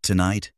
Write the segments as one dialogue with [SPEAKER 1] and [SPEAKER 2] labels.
[SPEAKER 1] Tonight,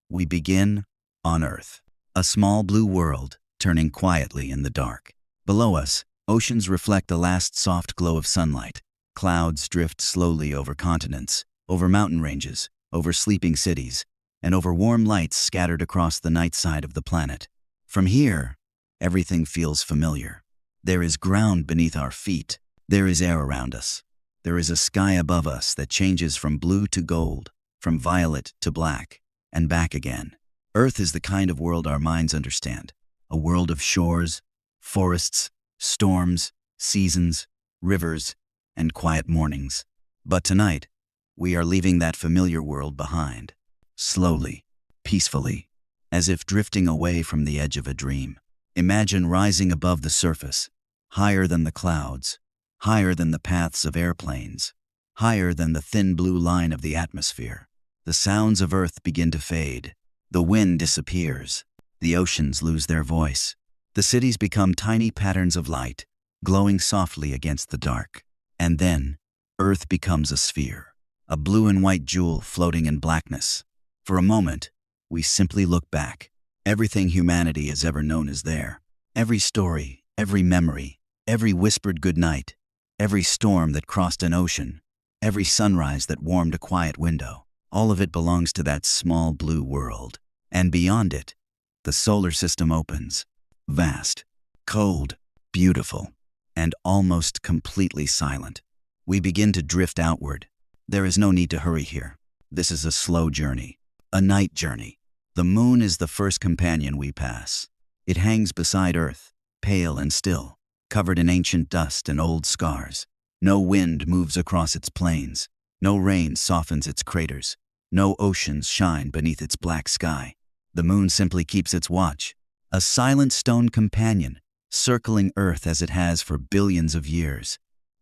[SPEAKER 1] we begin on Earth, a small blue world turning quietly in the dark. Below us, oceans reflect the last soft glow of sunlight. Clouds drift slowly over continents, over mountain ranges, over sleeping cities, and over warm lights scattered across the night side of the planet. From here, everything feels familiar. There is ground beneath our feet. There is air around us. There is a sky above us that changes from blue to gold, from violet to black, and back again. Earth is the kind of world our minds understand. A world of shores, forests, storms, seasons, rivers, and quiet mornings. But tonight, we are leaving that familiar world behind. Slowly, peacefully, as if drifting away from the edge of a dream. Imagine rising above the surface, higher than the clouds, higher than the paths of airplanes, higher than the thin blue line of the atmosphere. The sounds of Earth begin to fade. The wind disappears. The oceans lose their voice. The cities become tiny patterns of light, glowing softly against the dark. And then, Earth becomes a sphere, a blue and white jewel floating in blackness. For a moment, we simply look back. Everything humanity has ever known is there. Every story, every memory, every whispered goodnight, every storm that crossed an ocean, every sunrise that warmed a quiet window. All of it belongs to that small blue world. And beyond it, the solar system opens. Vast, cold, beautiful, and almost completely silent. We begin to drift outward. There is no need to hurry here. This is a slow journey, a night journey. The moon is the first companion we pass. It hangs beside Earth, pale and still, covered in ancient dust and old scars. No wind moves across its plains. No rain softens its craters. No oceans shine beneath its black sky. The moon simply keeps its watch, a silent stone companion, circling Earth as it has for billions of years.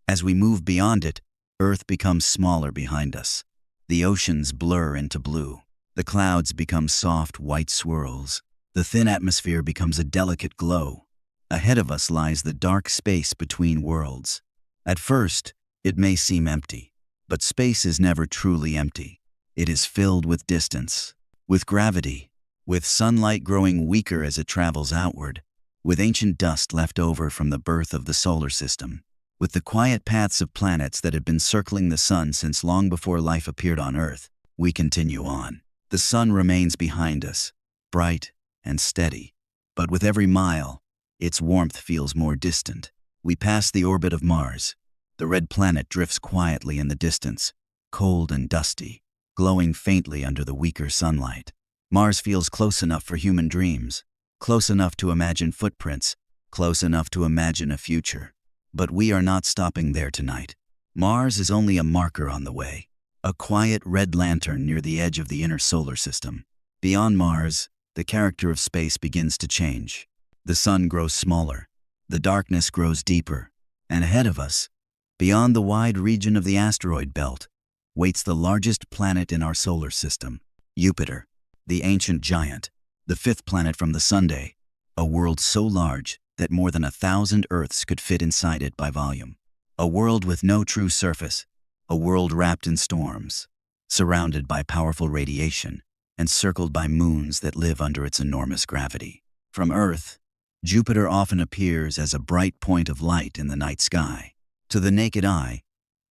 [SPEAKER 1] As we move beyond it, Earth becomes smaller behind us. The oceans blur into blue. The clouds become soft white swirls. The thin atmosphere becomes a delicate glow. Ahead of us lies the dark space between worlds. At first, it may seem empty, but space is never truly empty. It is filled with distance, with gravity, with sunlight growing weaker as it travels outward, with ancient dust left over from the birth of the solar system, with the quiet paths of planets that had been circling the sun since long before life appeared on Earth. We continue on. The sun remains behind us, bright and steady, but with every mile, its warmth feels more distant. We pass the orbit of Mars. The red planet drifts quietly in the distance, cold and dusty, glowing faintly under the weaker sunlight. Mars feels close enough for human dreams, close enough to imagine footprints, close enough to imagine a future. But we are not stopping there tonight. Mars is only a marker on the way, a quiet red lantern near the edge of the inner solar system. Beyond Mars, the character of space begins to change. The sun grows smaller, the darkness grows deeper, and ahead of us, beyond the wide region of the asteroid belt, waits the largest planet in our solar system, Jupiter, the ancient giant, the fifth planet from the Sunday, a world so large that more than 1,000 Earths could fit inside it by volume. A world with no true surface, a world wrapped in storms, surrounded by powerful radiation, and circled by moons that live under its enormous gravity. From Earth, Jupiter often appears as a bright point of light in the night sky. To the naked eye,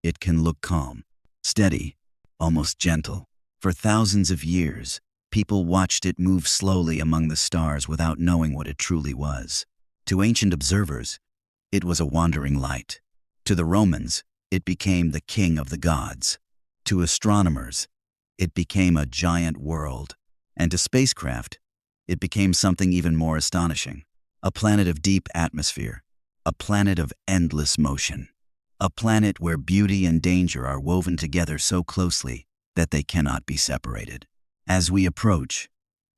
[SPEAKER 1] it can look calm, steady, almost gentle. For thousands of years, people watched it move slowly among the stars without knowing what it truly was. To ancient observers, it was a wandering light. To the Romans, it became the king of the gods. To astronomers, it became a giant world. And to spacecraft, it became something even more astonishing. A planet of deep atmosphere, a planet of endless motion, a planet where beauty and danger are woven together so closely that they cannot be separated. As we approach,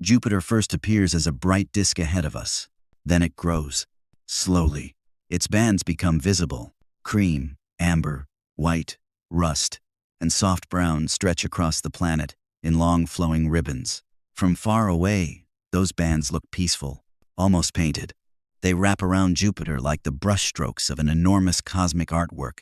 [SPEAKER 1] Jupiter first appears as a bright disk ahead of us. Then it grows, slowly. Its bands become visible. Cream, amber, white, rust, and soft brown stretch across the planet in long flowing ribbons. From far away, those bands look peaceful, almost painted. They wrap around Jupiter like the brushstrokes of an enormous cosmic artwork.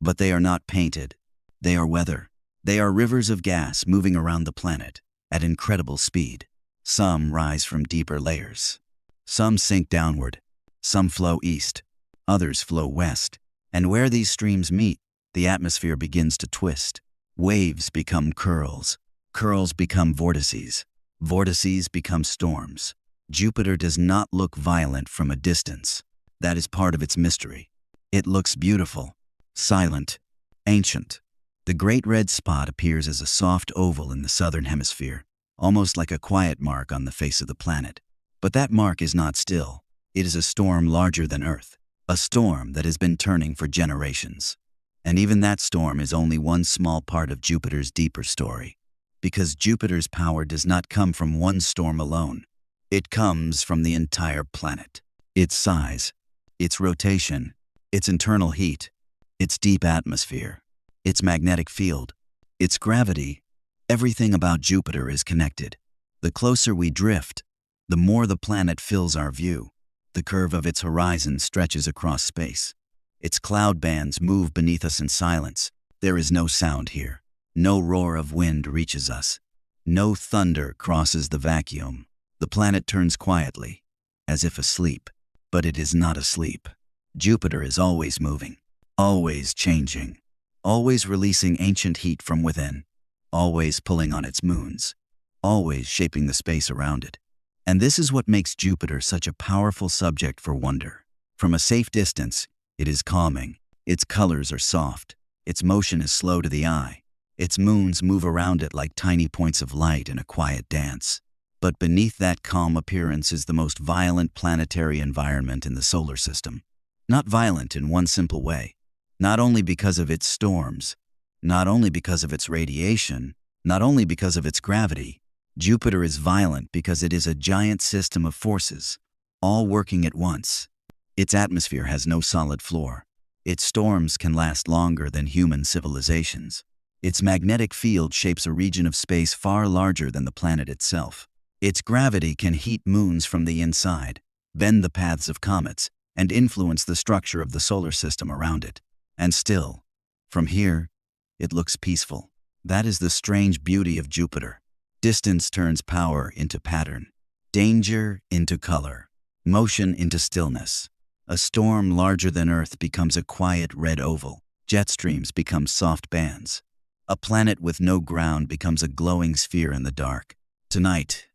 [SPEAKER 1] But they are not painted. They are weather. They are rivers of gas moving around the planet. at incredible speed. Some rise from deeper layers. Some sink downward. Some flow east. Others flow west. And where these streams meet, the atmosphere begins to twist. Waves become curls. Curls become vortices. Vortices become storms. Jupiter does not look violent from a distance. That is part of its mystery. It looks beautiful, silent, ancient. The Great Red Spot appears as a soft oval in the southern hemisphere, almost like a quiet mark on the face of the planet. But that mark is not still. It is a storm larger than Earth, a storm that has been turning for generations. And even that storm is only one small part of Jupiter's deeper story, because Jupiter's power does not come from one storm alone. It comes from the entire planet. Its size, its rotation, its internal heat, its deep atmosphere, its magnetic field, its gravity. Everything about Jupiter is connected. The closer we drift, the more the planet fills our view. The curve of its horizon stretches across space. Its cloud bands move beneath us in silence. There is no sound here. No roar of wind reaches us. No thunder crosses the vacuum. The planet turns quietly, as if asleep. But it is not asleep. Jupiter is always moving, always changing, always releasing ancient heat from within, always pulling on its moons, always shaping the space around it. And this is what makes Jupiter such a powerful subject for wonder. From a safe distance, it is calming. Its colors are soft. Its motion is slow to the eye. Its moons move around it like tiny points of light in a quiet dance. But beneath that calm appearance is the most violent planetary environment in the solar system. Not violent in one simple way. Not only because of its storms, not only because of its radiation, not only because of its gravity. Jupiter is violent because it is a giant system of forces, all working at once. Its atmosphere has no solid floor. Its storms can last longer than human civilizations. Its magnetic field shapes a region of space far larger than the planet itself. Its gravity can heat moons from the inside, bend the paths of comets, and influence the structure of the solar system around it. And still, from here, it looks peaceful. That is the strange beauty of Jupiter. Distance turns power into pattern, danger into color, motion into stillness. A storm larger than Earth becomes a quiet red oval. Jet streams become soft bands. A planet with no ground becomes a glowing sphere in the dark. Tonight,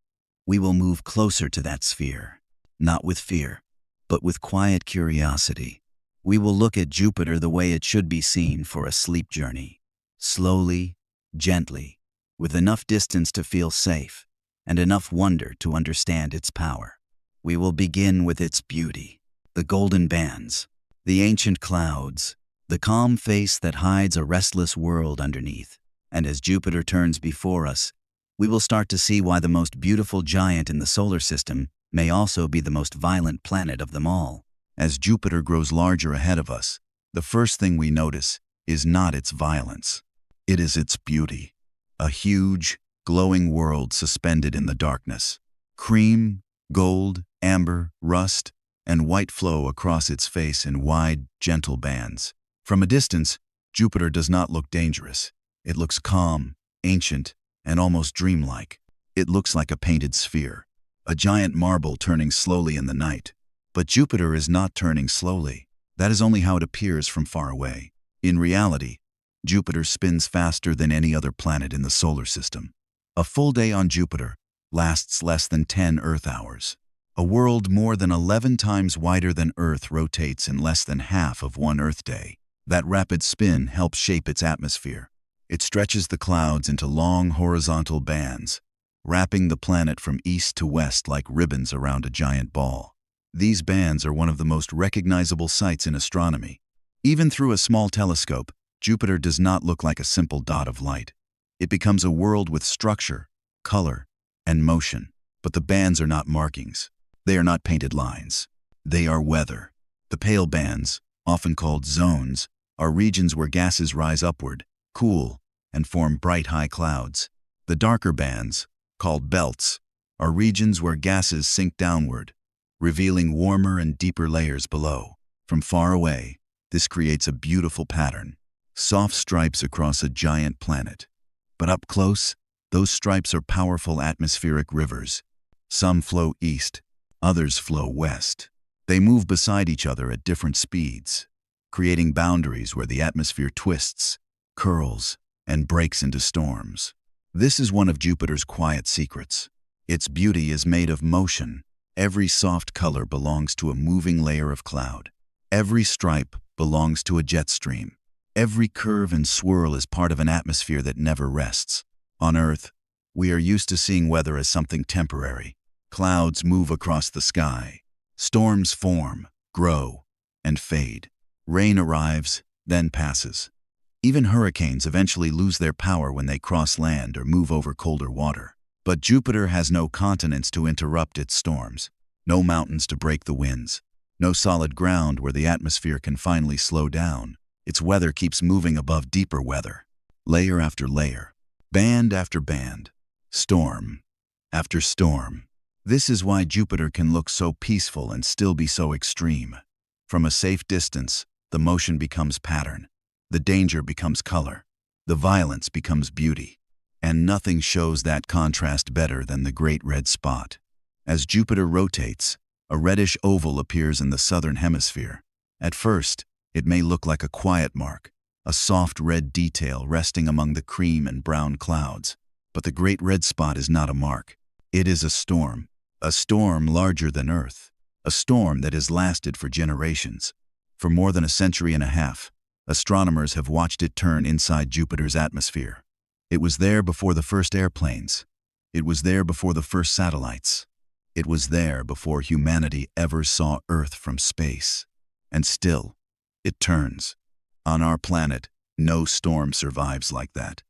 [SPEAKER 1] we will move closer to that sphere, not with fear, but with quiet curiosity. We will look at Jupiter the way it should be seen for a sleep journey. Slowly, gently, with enough distance to feel safe, and enough wonder to understand its power. We will begin with its beauty. The golden bands, the ancient clouds, the calm face that hides a restless world underneath. And as Jupiter turns before us, we will start to see why the most beautiful giant in the solar system may also be the most violent planet of them all. As Jupiter grows larger ahead of us, the first thing we notice is not its violence. It is its beauty. A huge, glowing world suspended in the darkness. Cream, gold, amber, rust, and white flow across its face in wide, gentle bands. From a distance, Jupiter does not look dangerous. It looks calm, ancient, and almost dreamlike. It looks like a painted sphere, a giant marble turning slowly in the night. But Jupiter is not turning slowly. That is only how it appears from far away. In reality, Jupiter spins faster than any other planet in the solar system. A full day on Jupiter lasts less than 10 Earth hours. A world more than 11 times wider than Earth rotates in less than half of one Earth day. That rapid spin helps shape its atmosphere. It stretches the clouds into long horizontal bands, wrapping the planet from east to west like ribbons around a giant ball. These bands are one of the most recognizable sights in astronomy. Even through a small telescope, Jupiter does not look like a simple dot of light. It becomes a world with structure, color, and motion. But the bands are not markings. They are not painted lines. They are weather. The pale bands, often called zones, are regions where gases rise upward, cool, and form bright high clouds. The darker bands, called belts, are regions where gases sink downward, revealing warmer and deeper layers below. From far away, this creates a beautiful pattern, soft stripes across a giant planet. But up close, Those stripes are powerful atmospheric rivers. Some flow east, others flow west. They move beside each other at different speeds, creating boundaries where the atmosphere twists, curls, and breaks into storms. This is one of Jupiter's quiet secrets. Its beauty is made of motion. Every soft color belongs to a moving layer of cloud. Every stripe belongs to a jet stream. Every curve and swirl is part of an atmosphere that never rests. On Earth, we are used to seeing weather as something temporary. Clouds move across the sky. Storms form, grow, and fade. Rain arrives, then passes. Even hurricanes eventually lose their power when they cross land or move over colder water. But Jupiter has no continents to interrupt its storms, no mountains to break the winds, no solid ground where the atmosphere can finally slow down. Its weather keeps moving above deeper weather, layer after layer, band after band, storm after storm. This is why Jupiter can look so peaceful and still be so extreme. From a safe distance, the motion becomes pattern, the danger becomes color, the violence becomes beauty. And nothing shows that contrast better than the Great Red Spot. As Jupiter rotates, a reddish oval appears in the southern hemisphere. At first, it may look like a quiet mark, a soft red detail resting among the cream and brown clouds. But the Great Red Spot is not a mark. It is a storm larger than Earth, a storm that has lasted for generations. For more than a century and a half, astronomers have watched it turn inside Jupiter's atmosphere. It was there before the first airplanes. It was there before the first satellites. It was there before humanity ever saw Earth from space. And still, it turns. On our planet, no storm survives like that.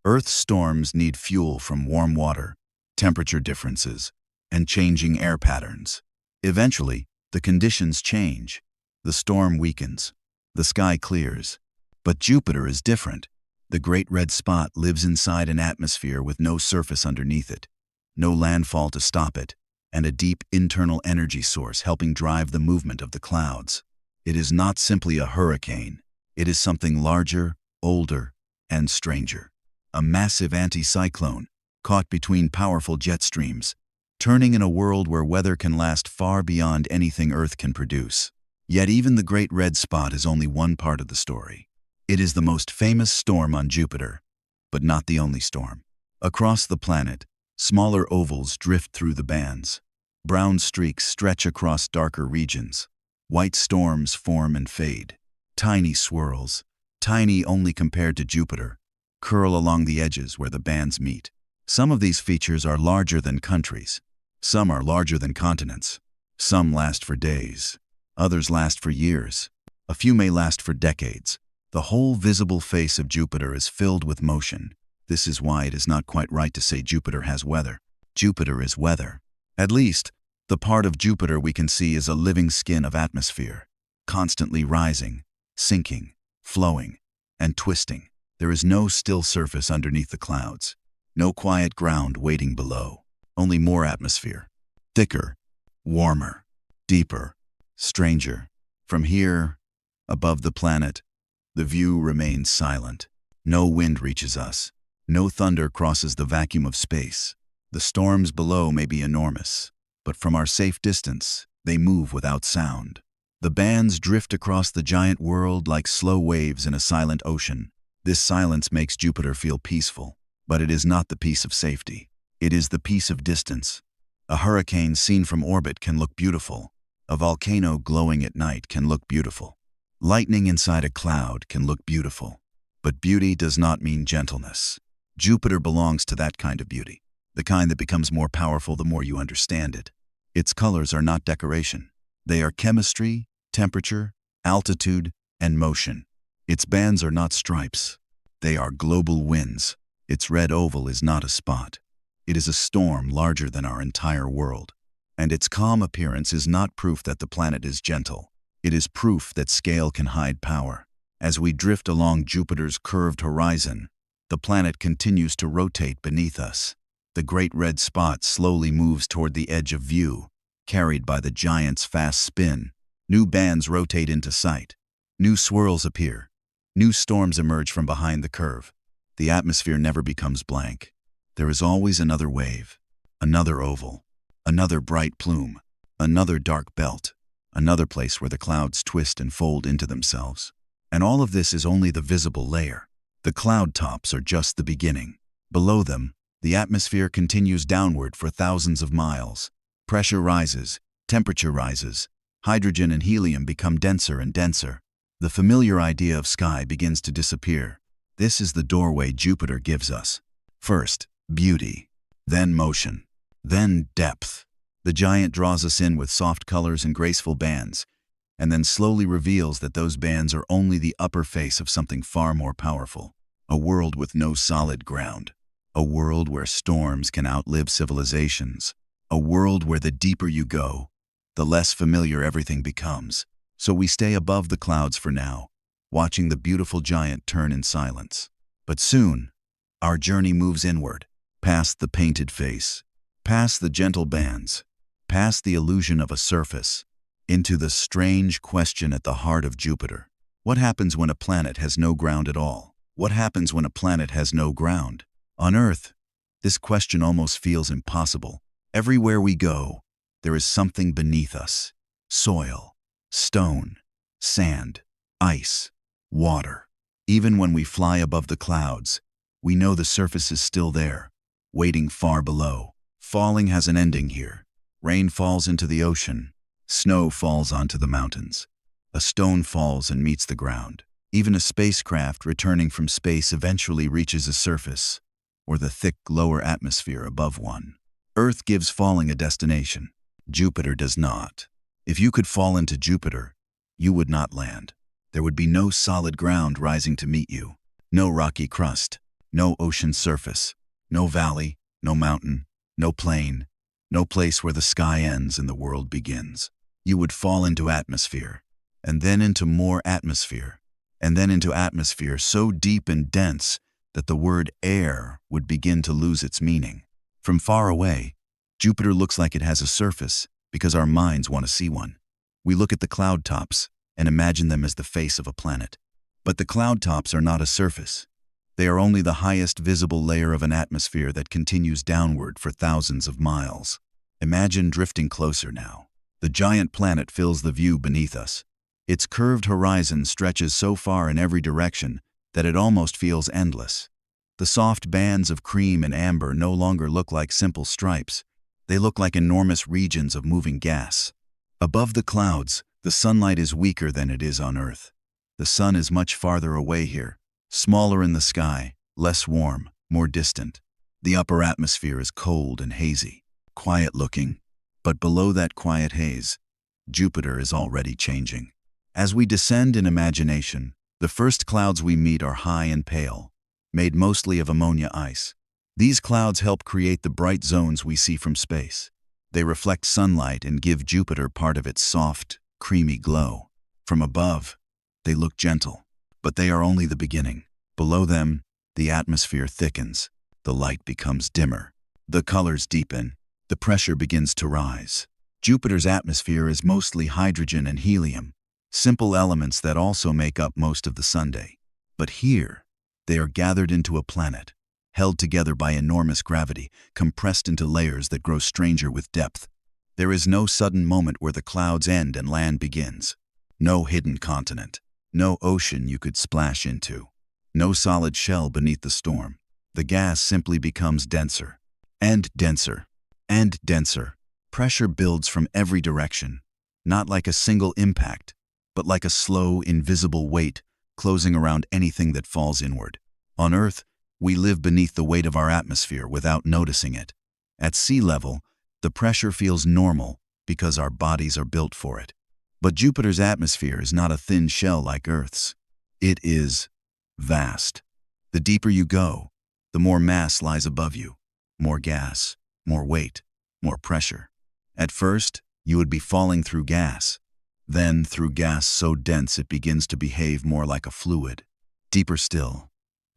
[SPEAKER 1] Earth's storms need fuel from warm water, temperature differences, and changing air patterns. Eventually, the conditions change. The storm weakens. The sky clears. But Jupiter is different. The Great Red Spot lives inside an atmosphere with no surface underneath it, no landfall to stop it, and a deep internal energy source helping drive the movement of the clouds. It is not simply a hurricane. It is something larger, older, and stranger. A massive anticyclone, caught between powerful jet streams, turning in a world where weather can last far beyond anything Earth can produce. Yet even the Great Red Spot is only one part of the story. It is the most famous storm on Jupiter, but not the only storm. Across the planet, smaller ovals drift through the bands. Brown streaks stretch across darker regions. White storms form and fade. Tiny swirls, tiny only compared to Jupiter, curl along the edges where the bands meet. Some of these features are larger than countries. Some are larger than continents. Some last for days. Others last for years. A few may last for decades. The whole visible face of Jupiter is filled with motion. This is why it is not quite right to say Jupiter has weather. Jupiter is weather. At least, the part of Jupiter we can see is a living skin of atmosphere, constantly rising, sinking, flowing, and twisting. There is no still surface underneath the clouds, no quiet ground waiting below, only more atmosphere, thicker, warmer, deeper, stranger. From here, above the planet, the view remains silent. No wind reaches us. No thunder crosses the vacuum of space. The storms below may be enormous, but from our safe distance, they move without sound. The bands drift across the giant world like slow waves in a silent ocean. This silence makes Jupiter feel peaceful, but it is not the peace of safety. It is the peace of distance. A hurricane seen from orbit can look beautiful. A volcano glowing at night can look beautiful. Lightning inside a cloud can look beautiful. But beauty does not mean gentleness. Jupiter belongs to that kind of beauty, the kind that becomes more powerful the more you understand it. Its colors are not decoration. They are chemistry, temperature, altitude, and motion. Its bands are not stripes. They are global winds. Its red oval is not a spot. It is a storm larger than our entire world. And its calm appearance is not proof that the planet is gentle. It is proof that scale can hide power. As we drift along Jupiter's curved horizon, the planet continues to rotate beneath us. The Great Red Spot slowly moves toward the edge of view, carried by the giant's fast spin. New bands rotate into sight. New swirls appear. New storms emerge from behind the curve. The atmosphere never becomes blank. there is always another wave, another oval, another bright plume, another dark belt, another place where the clouds twist and fold into themselves. And all of this is only the visible layer. The cloud tops are just the beginning. Below them, the atmosphere continues downward for thousands of miles. Pressure rises, temperature rises, hydrogen and helium become denser and denser. The familiar idea of sky begins to disappear. This is the doorway Jupiter gives us. First, beauty, then motion, then depth. The giant draws us in with soft colors and graceful bands, and then slowly reveals that those bands are only the upper face of something far more powerful. A world with no solid ground. A world where storms can outlive civilizations. A world where the deeper you go, the less familiar everything becomes. So we stay above the clouds for now, watching the beautiful giant turn in silence. But soon, our journey moves inward, past the painted face, past the gentle bands, past the illusion of a surface, into the strange question at the heart of Jupiter. What happens when a planet has no ground at all? What happens when a planet has no ground? On Earth, this question almost feels impossible. Everywhere we go, there is something beneath us. Soil, stone, sand, ice, water. Even when we fly above the clouds, we know the surface is still there, waiting far below. Falling has an ending here. Rain falls into the ocean. Snow falls onto the mountains. A stone falls and meets the ground. Even a spacecraft returning from space eventually reaches a surface, or the thick lower atmosphere above one. Earth gives falling a destination. Jupiter does not. If you could fall into Jupiter, you would not land. There would be no solid ground rising to meet you. No rocky crust, no ocean surface, no valley, no mountain, no plain, no place where the sky ends and the world begins. You would fall into atmosphere, and then into more atmosphere, and then into atmosphere so deep and dense that the word air would begin to lose its meaning. From far away, Jupiter looks like it has a surface because our minds want to see one. We look at the cloud tops and imagine them as the face of a planet. But the cloud tops are not a surface. They are only the highest visible layer of an atmosphere that continues downward for thousands of miles. Imagine drifting closer now. The giant planet fills the view beneath us. Its curved horizon stretches so far in every direction that it almost feels endless. The soft bands of cream and amber no longer look like simple stripes. They look like enormous regions of moving gas. Above the clouds, the sunlight is weaker than it is on Earth. The sun is much farther away here, smaller in the sky, less warm, more distant. The upper atmosphere is cold and hazy, quiet-looking. But below that quiet haze, Jupiter is already changing. As we descend in imagination, the first clouds we meet are high and pale, made mostly of ammonia ice. These clouds help create the bright zones we see from space. They reflect sunlight and give Jupiter part of its soft, creamy glow. From above, they look gentle, but they are only the beginning. Below them, the atmosphere thickens. The light becomes dimmer. The colors deepen. The pressure begins to rise. Jupiter's atmosphere is mostly hydrogen and helium, simple elements that also make up most of the Sunday. But here, they are gathered into a planet, held together by enormous gravity, compressed into layers that grow stranger with depth. There is no sudden moment where the clouds end and land begins. No hidden continent. No ocean you could splash into. No solid shell beneath the storm. The gas simply becomes denser, and denser, and denser. Pressure builds from every direction, not like a single impact, but like a slow, invisible weight closing around anything that falls inward. On Earth, we live beneath the weight of our atmosphere without noticing it. At sea level, the pressure feels normal because our bodies are built for it. But Jupiter's atmosphere is not a thin shell like Earth's. It is vast. The deeper you go, the more mass lies above you. More gas, more weight, more pressure. At first, you would be falling through gas. Then through gas so dense it begins to behave more like a fluid. Deeper still,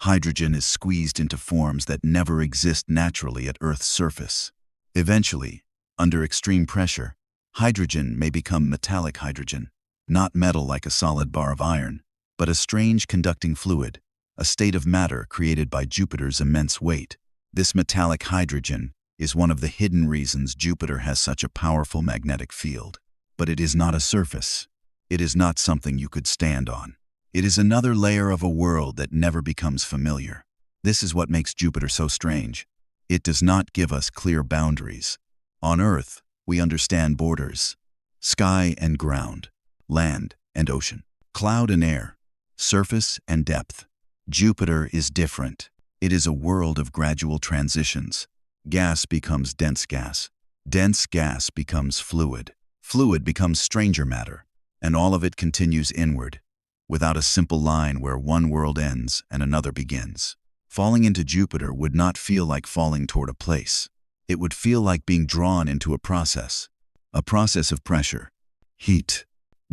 [SPEAKER 1] hydrogen is squeezed into forms that never exist naturally at Earth's surface. Eventually, under extreme pressure, hydrogen may become metallic hydrogen, not metal like a solid bar of iron, but a strange conducting fluid, a state of matter created by Jupiter's immense weight. This metallic hydrogen is one of the hidden reasons Jupiter has such a powerful magnetic field. But it is not a surface. It is not something you could stand on. It is another layer of a world that never becomes familiar. This is what makes Jupiter so strange. It does not give us clear boundaries. On Earth, we understand borders: sky and ground, land and ocean, cloud and air, surface and depth. Jupiter is different. It is a world of gradual transitions. Gas becomes dense gas. Dense gas becomes fluid. Fluid becomes stranger matter. And all of it continues inward, without a simple line where one world ends and another begins. Falling into Jupiter would not feel like falling toward a place. It would feel like being drawn into a process of pressure, heat,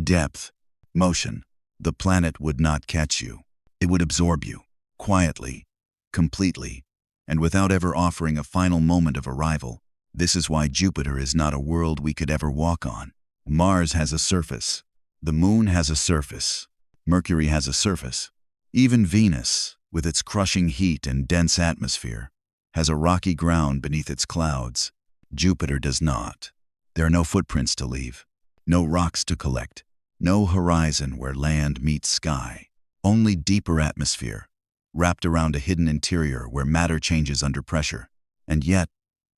[SPEAKER 1] depth, motion. The planet would not catch you. It would absorb you, quietly, completely, and without ever offering a final moment of arrival. This is why Jupiter is not a world we could ever walk on. Mars has a surface. The Moon has a surface. Mercury has a surface. Even Venus, with its crushing heat and dense atmosphere, has a rocky ground beneath its clouds. Jupiter does not. There are no footprints to leave, no rocks to collect, no horizon where land meets sky. Only deeper atmosphere, wrapped around a hidden interior where matter changes under pressure. And yet,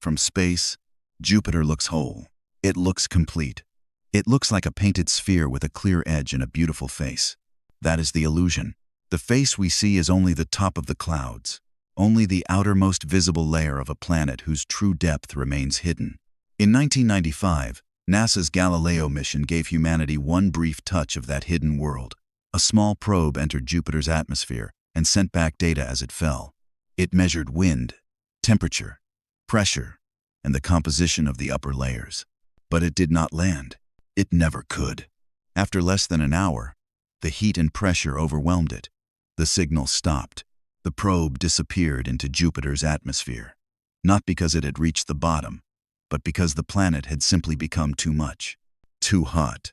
[SPEAKER 1] from space, Jupiter looks whole. It looks complete. It looks like a painted sphere with a clear edge and a beautiful face. That is the illusion. The face we see is only the top of the clouds, only the outermost visible layer of a planet whose true depth remains hidden. In 1995, NASA's Galileo mission gave humanity one brief touch of that hidden world. A small probe entered Jupiter's atmosphere and sent back data as it fell. It measured wind, temperature, pressure, and the composition of the upper layers. But it did not land. It never could. After less than an hour, the heat and pressure overwhelmed it. The signal stopped. The probe disappeared into Jupiter's atmosphere. Not because it had reached the bottom, but because the planet had simply become too much. Too hot.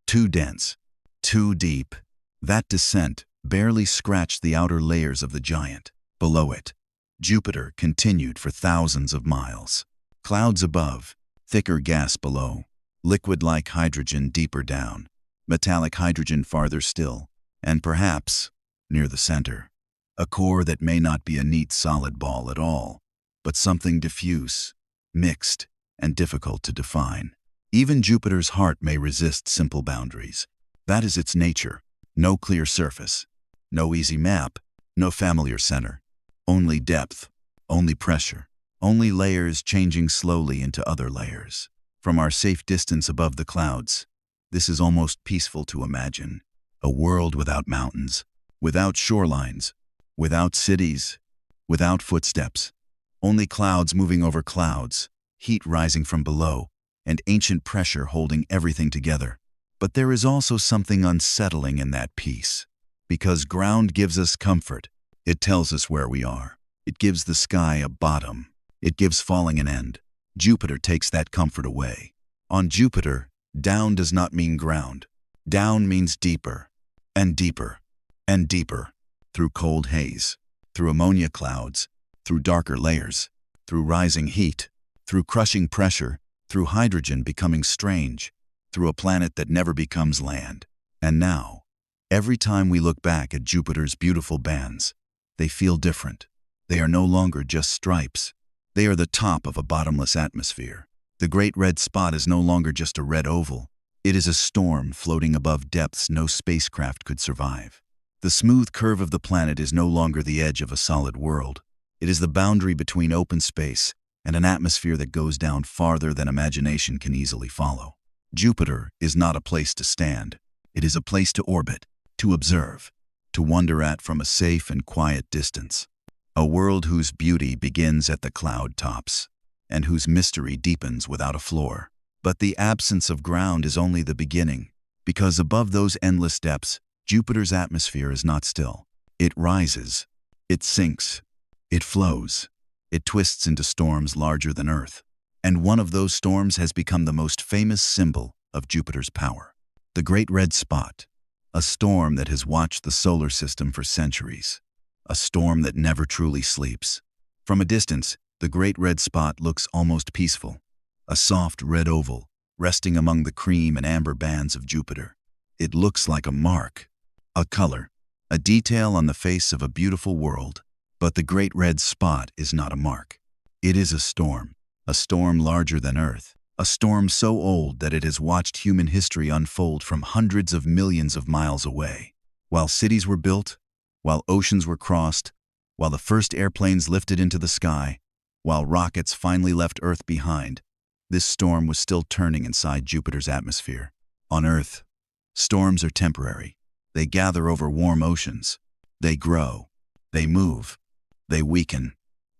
[SPEAKER 1] Too dense. Too deep. That descent barely scratched the outer layers of the giant. Below it, Jupiter continued for thousands of miles. Clouds above, thicker gas below, liquid-like hydrogen deeper down, metallic hydrogen farther still, and perhaps, near the center, a core that may not be a neat solid ball at all, but something diffuse, mixed, and difficult to define. Even Jupiter's heart may resist simple boundaries. That is its nature. No clear surface, no easy map, no familiar center. Only depth, only pressure, only layers changing slowly into other layers. From our safe distance above the clouds, this is almost peaceful to imagine. A world without mountains, without shorelines, without cities, without footsteps. Only clouds moving over clouds, heat rising from below, and ancient pressure holding everything together. But there is also something unsettling in that peace. Because ground gives us comfort. It tells us where we are. It gives the sky a bottom. It gives falling an end. Jupiter takes that comfort away. On Jupiter, down does not mean ground. Down means deeper, and deeper, and deeper. Through cold haze, through ammonia clouds, through darker layers, through rising heat, through crushing pressure, through hydrogen becoming strange, through a planet that never becomes land. And now, every time we look back at Jupiter's beautiful bands, they feel different. They are no longer just stripes. They are the top of a bottomless atmosphere. The great red spot is no longer just a red oval. It is a storm floating above depths no spacecraft could survive. The smooth curve of the planet is no longer the edge of a solid world. It is the boundary between open space and an atmosphere that goes down farther than imagination can easily follow. Jupiter is not a place to stand. It is a place to orbit, to observe, to wonder at from a safe and quiet distance. A world whose beauty begins at the cloud tops, and whose mystery deepens without a floor. But the absence of ground is only the beginning, because above those endless depths, Jupiter's atmosphere is not still. It rises, it sinks, it flows, it twists into storms larger than Earth. And one of those storms has become the most famous symbol of Jupiter's power. The Great Red Spot, a storm that has watched the solar system for centuries. A storm that never truly sleeps. From a distance, The great red spot looks almost peaceful, a soft red oval, resting among the cream and amber bands of Jupiter. It looks like a mark, a color, a detail on the face of a beautiful world. But the great red spot is not a mark. It is a storm larger than Earth, a storm so old that it has watched human history unfold from hundreds of millions of miles away. While cities were built, while oceans were crossed, while the first airplanes lifted into the sky, while rockets finally left Earth behind, this storm was still turning inside Jupiter's atmosphere. On Earth, storms are temporary. They gather over warm oceans. They grow. They move. They weaken.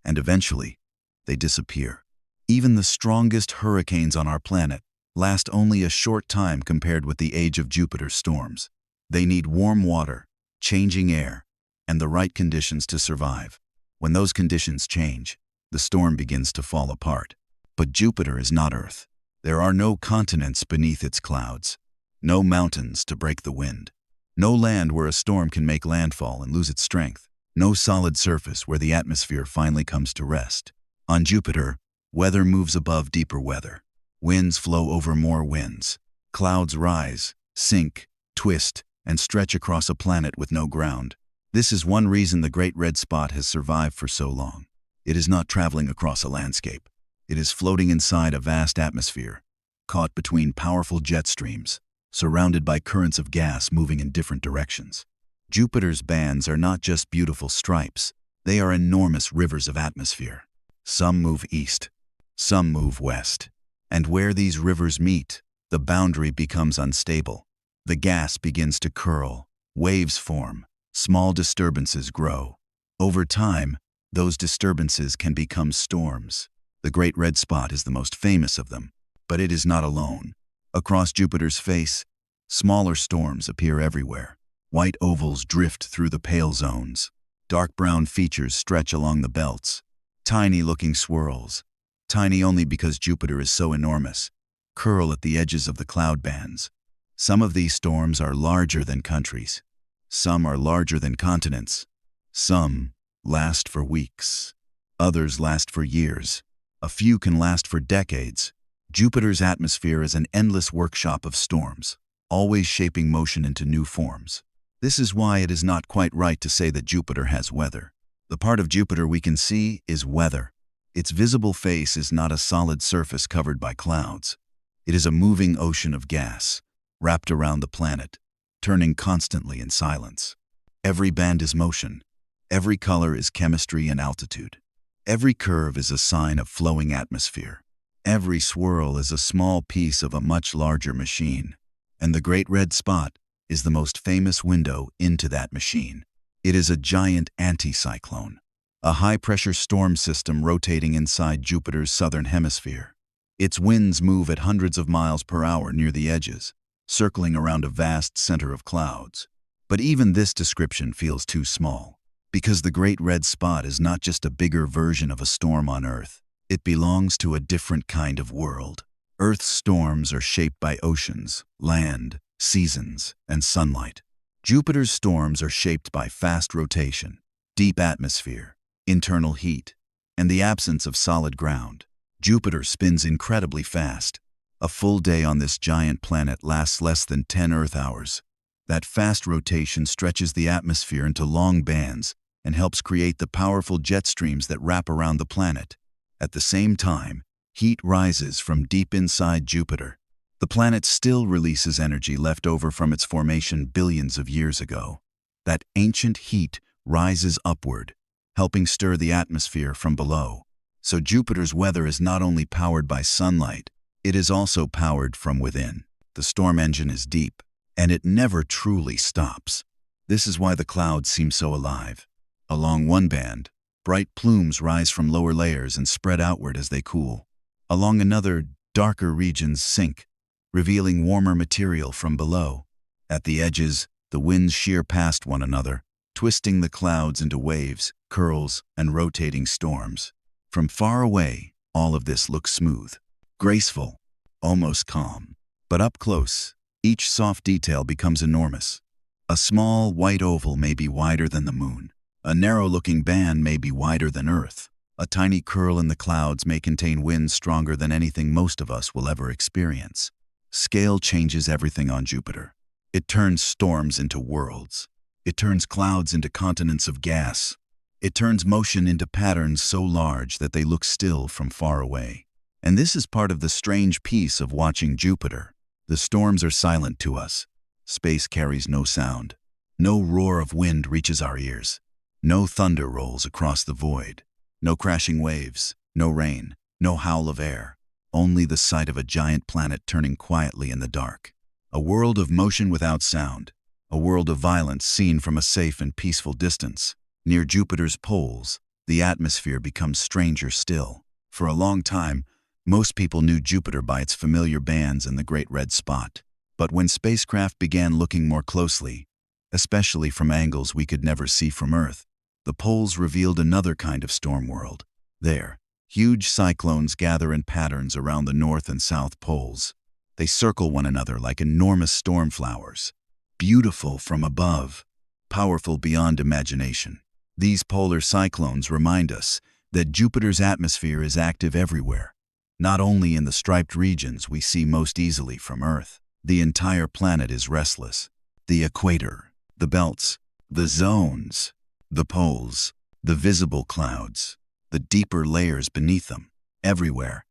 [SPEAKER 1] And eventually, they disappear. Even the strongest hurricanes on our planet last only a short time compared with the age of Jupiter's storms. They need warm water, changing air, and the right conditions to survive. When those conditions change, the storm begins to fall apart. But Jupiter is not Earth. There are no continents beneath its clouds, no mountains to break the wind, no land where a storm can make landfall and lose its strength, no solid surface where the atmosphere finally comes to rest. On Jupiter, weather moves above deeper weather. Winds flow over more winds. Clouds rise, sink, twist, and stretch across a planet with no ground. This is one reason the Great Red Spot has survived for so long. It is not traveling across a landscape. It is floating inside a vast atmosphere, caught between powerful jet streams, surrounded by currents of gas moving in different directions. Jupiter's bands are not just beautiful stripes. They are enormous rivers of atmosphere. Some move east, some move west. And where these rivers meet, the boundary becomes unstable. The gas begins to curl, waves form, small disturbances grow. Over time, those disturbances can become storms. The Great Red Spot is the most famous of them, but it is not alone. Across Jupiter's face, smaller storms appear everywhere. White ovals drift through the pale zones. Dark brown features stretch along the belts. Tiny-looking swirls, tiny only because Jupiter is so enormous, curl at the edges of the cloud bands. Some of these storms are larger than countries. Some are larger than continents. Some last for weeks. Others last for years. A few can last for decades. Jupiter's atmosphere is an endless workshop of storms, always shaping motion into new forms. This is why it is not quite right to say that Jupiter has weather. The part of Jupiter we can see is weather. Its visible face is not a solid surface covered by clouds. It is a moving ocean of gas, wrapped around the planet, turning constantly in silence. Every band is motion. Every color is chemistry and altitude. Every curve is a sign of flowing atmosphere. Every swirl is a small piece of a much larger machine. And the Great Red Spot is the most famous window into that machine. It is a giant anticyclone, a high-pressure storm system rotating inside Jupiter's southern hemisphere. Its winds move at hundreds of miles per hour near the edges, circling around a vast center of clouds. But even this description feels too small, because the Great Red Spot is not just a bigger version of a storm on Earth. It belongs to a different kind of world. Earth's storms are shaped by oceans, land, seasons, and sunlight. Jupiter's storms are shaped by fast rotation, deep atmosphere, internal heat, and the absence of solid ground. Jupiter spins incredibly fast. A full day on this giant planet lasts less than 10 Earth hours. That fast rotation stretches the atmosphere into long bands and helps create the powerful jet streams that wrap around the planet. At the same time, heat rises from deep inside Jupiter. The planet still releases energy left over from its formation billions of years ago. That ancient heat rises upward, helping stir the atmosphere from below. So Jupiter's weather is not only powered by sunlight, it is also powered from within. The storm engine is deep, and it never truly stops. This is why the clouds seem so alive. Along one band, bright plumes rise from lower layers and spread outward as they cool. Along another, darker regions sink, revealing warmer material from below. At the edges, the winds shear past one another, twisting the clouds into waves, curls, and rotating storms. From far away, all of this looks smooth, graceful, almost calm. But up close, each soft detail becomes enormous. A small, white oval may be wider than the moon. A narrow-looking band may be wider than Earth. A tiny curl in the clouds may contain winds stronger than anything most of us will ever experience. Scale changes everything on Jupiter. It turns storms into worlds. It turns clouds into continents of gas. It turns motion into patterns so large that they look still from far away. And this is part of the strange piece of watching Jupiter. The storms are silent to us. Space carries no sound. No roar of wind reaches our ears. No thunder rolls across the void. No crashing waves, no rain, no howl of air. Only the sight of a giant planet turning quietly in the dark. A world of motion without sound. A world of violence seen from a safe and peaceful distance. Near Jupiter's poles, the atmosphere becomes stranger still. For a long time, most people knew Jupiter by its familiar bands and the Great Red Spot. But when spacecraft began looking more closely, especially from angles we could never see from Earth, the poles revealed another kind of storm world. There, huge cyclones gather in patterns around the north and south poles. They circle one another like enormous storm flowers. Beautiful from above, powerful beyond imagination. These polar cyclones remind us that Jupiter's atmosphere is active everywhere, not only in the striped regions we see most easily from Earth. The entire planet is restless. The equator, the belts, the zones, the poles, the visible clouds, the deeper layers beneath them. Everywhere,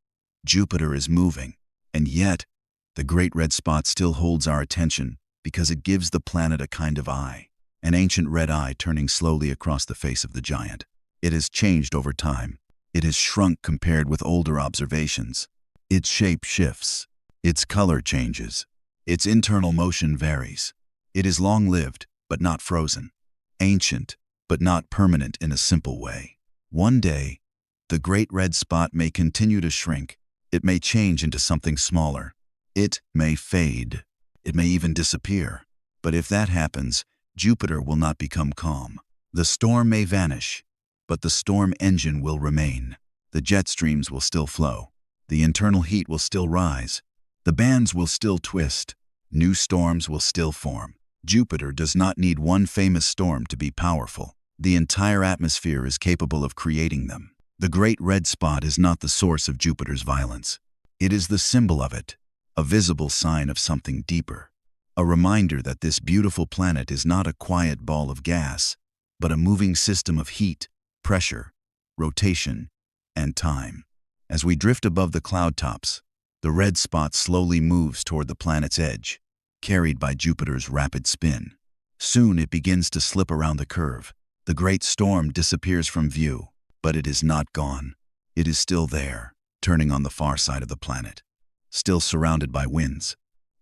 [SPEAKER 1] Jupiter is moving, and yet, the Great Red Spot still holds our attention because it gives the planet a kind of eye, an ancient red eye turning slowly across the face of the giant. It has changed over time. It has shrunk compared with older observations. Its shape shifts. Its color changes. Its internal motion varies. It is long-lived, but not frozen. Ancient, but not permanent in a simple way. One day, the Great Red Spot may continue to shrink. It may change into something smaller. It may fade. It may even disappear. But if that happens, Jupiter will not become calm. The storm may vanish, but the storm engine will remain. The jet streams will still flow. The internal heat will still rise. The bands will still twist. New storms will still form. Jupiter does not need one famous storm to be powerful. The entire atmosphere is capable of creating them. The Great Red Spot is not the source of Jupiter's violence. It is the symbol of it, a visible sign of something deeper. A reminder that this beautiful planet is not a quiet ball of gas, but a moving system of heat, pressure, rotation, and time. As we drift above the cloud tops, the red spot slowly moves toward the planet's edge, carried by Jupiter's rapid spin. Soon it begins to slip around the curve. The great storm disappears from view, but it is not gone. It is still there, turning on the far side of the planet, still surrounded by winds,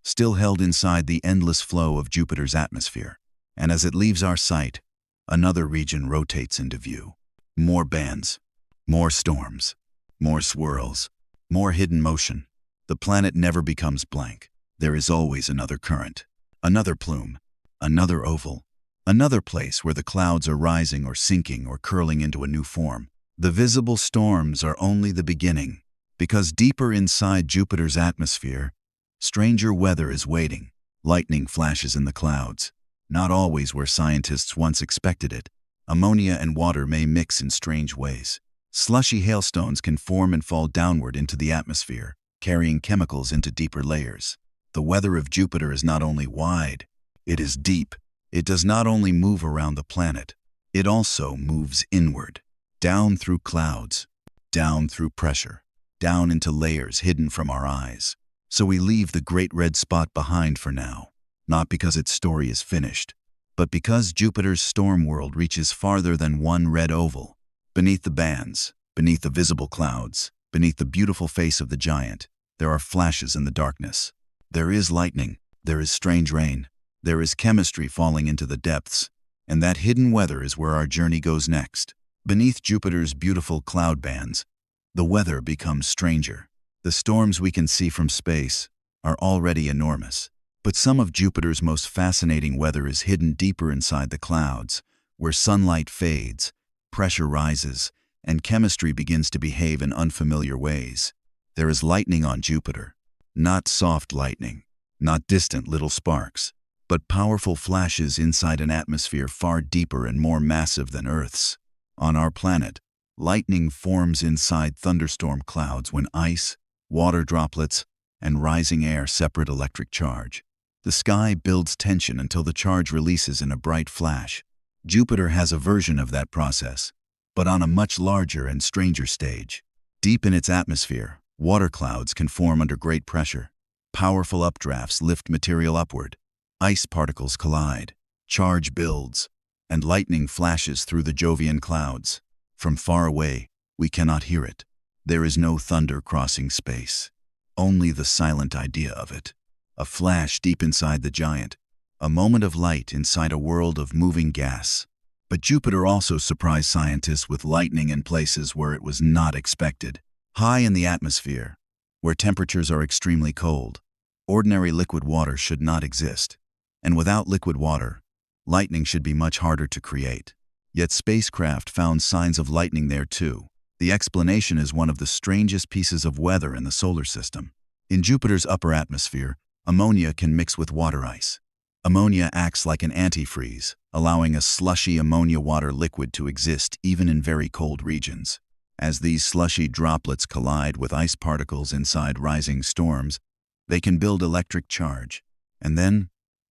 [SPEAKER 1] still held inside the endless flow of Jupiter's atmosphere. And as it leaves our sight, another region rotates into view. More bands, more storms, more swirls, more hidden motion. The planet never becomes blank. There is always another current, another plume, another oval, another place where the clouds are rising or sinking or curling into a new form. The visible storms are only the beginning, because deeper inside Jupiter's atmosphere, stranger weather is waiting. Lightning flashes in the clouds, not always where scientists once expected it. Ammonia and water may mix in strange ways. Slushy hailstones can form and fall downward into the atmosphere, carrying chemicals into deeper layers. The weather of Jupiter is not only wide, it is deep. It does not only move around the planet, it also moves inward, down through clouds, down through pressure, down into layers hidden from our eyes. So we leave the Great Red Spot behind for now, not because its story is finished, but because Jupiter's storm world reaches farther than one red oval. Beneath the bands, beneath the visible clouds, beneath the beautiful face of the giant, there are flashes in the darkness. There is lightning, there is strange rain, there is chemistry falling into the depths, and that hidden weather is where our journey goes next. Beneath Jupiter's beautiful cloud bands, the weather becomes stranger. The storms we can see from space are already enormous, but some of Jupiter's most fascinating weather is hidden deeper inside the clouds, where sunlight fades, pressure rises, and chemistry begins to behave in unfamiliar ways. There is lightning on Jupiter, not soft lightning, not distant little sparks, but powerful flashes inside an atmosphere far deeper and more massive than Earth's. On our planet, Lightning forms inside thunderstorm clouds when ice, water droplets, and rising air separate electric charge. The sky builds tension until the charge releases in a bright flash. Jupiter has a version of that process, but on a much larger and stranger stage. Deep in its atmosphere, water clouds can form under great pressure. Powerful updrafts lift material upward. Ice particles collide, charge builds, and lightning flashes through the Jovian clouds. From far away, we cannot hear it. There is no thunder crossing space. Only the silent idea of it. A flash deep inside the giant. A moment of light inside a world of moving gas. But Jupiter also surprised scientists with lightning in places where it was not expected. High in the atmosphere, where temperatures are extremely cold, ordinary liquid water should not exist. And without liquid water, lightning should be much harder to create. Yet spacecraft found signs of lightning there too. The explanation is one of the strangest pieces of weather in the solar system. In Jupiter's upper atmosphere, ammonia can mix with water ice. Ammonia acts like an antifreeze, allowing a slushy ammonia water liquid to exist even in very cold regions. As these slushy droplets collide with ice particles inside rising storms, they can build electric charge. And then,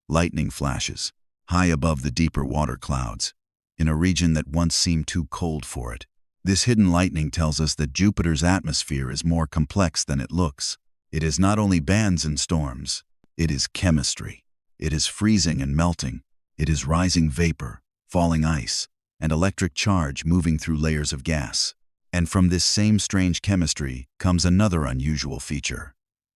[SPEAKER 1] lightning flashes, high above the deeper water clouds, in a region that once seemed too cold for it. This hidden lightning tells us that Jupiter's atmosphere is more complex than it looks. It is not only bands and storms, it is chemistry. It is freezing and melting. It is rising vapor, falling ice, and electric charge moving through layers of gas. And from this same strange chemistry comes another unusual feature: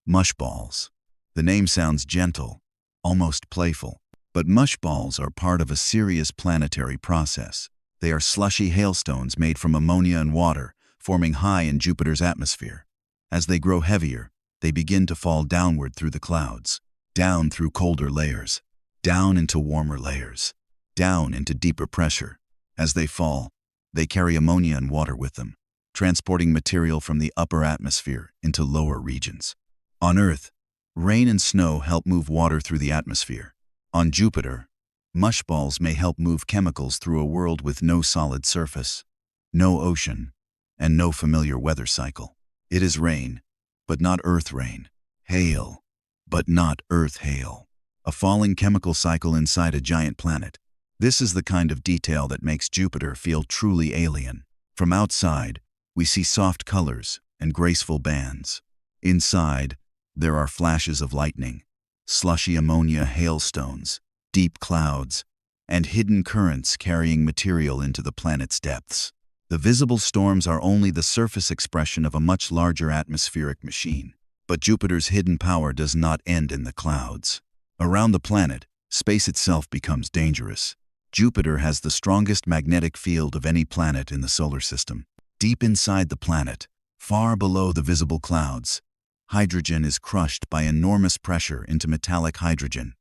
[SPEAKER 1] mushballs. The name sounds gentle, almost playful, but mushballs are part of a serious planetary process. They are slushy hailstones made from ammonia and water, forming high in Jupiter's atmosphere. As they grow heavier, they begin to fall downward through the clouds, down through colder layers, down into warmer layers, down into deeper pressure. As they fall, they carry ammonia and water with them, transporting material from the upper atmosphere into lower regions. On Earth, rain and snow help move water through the atmosphere. On Jupiter, mushballs may help move chemicals through a world with no solid surface, no ocean, and no familiar weather cycle. It is rain, but not Earth rain. Hail, but not Earth hail. A falling chemical cycle inside a giant planet. This is the kind of detail that makes Jupiter feel truly alien. From outside, we see soft colors and graceful bands. Inside, there are flashes of lightning, slushy ammonia hailstones, deep clouds, and hidden currents carrying material into the planet's depths. The visible storms are only the surface expression of a much larger atmospheric machine. But Jupiter's hidden power does not end in the clouds. Around the planet, space itself becomes dangerous. Jupiter has the strongest magnetic field of any planet in the solar system. Deep inside the planet, far below the visible clouds, hydrogen is crushed by enormous pressure into metallic hydrogen,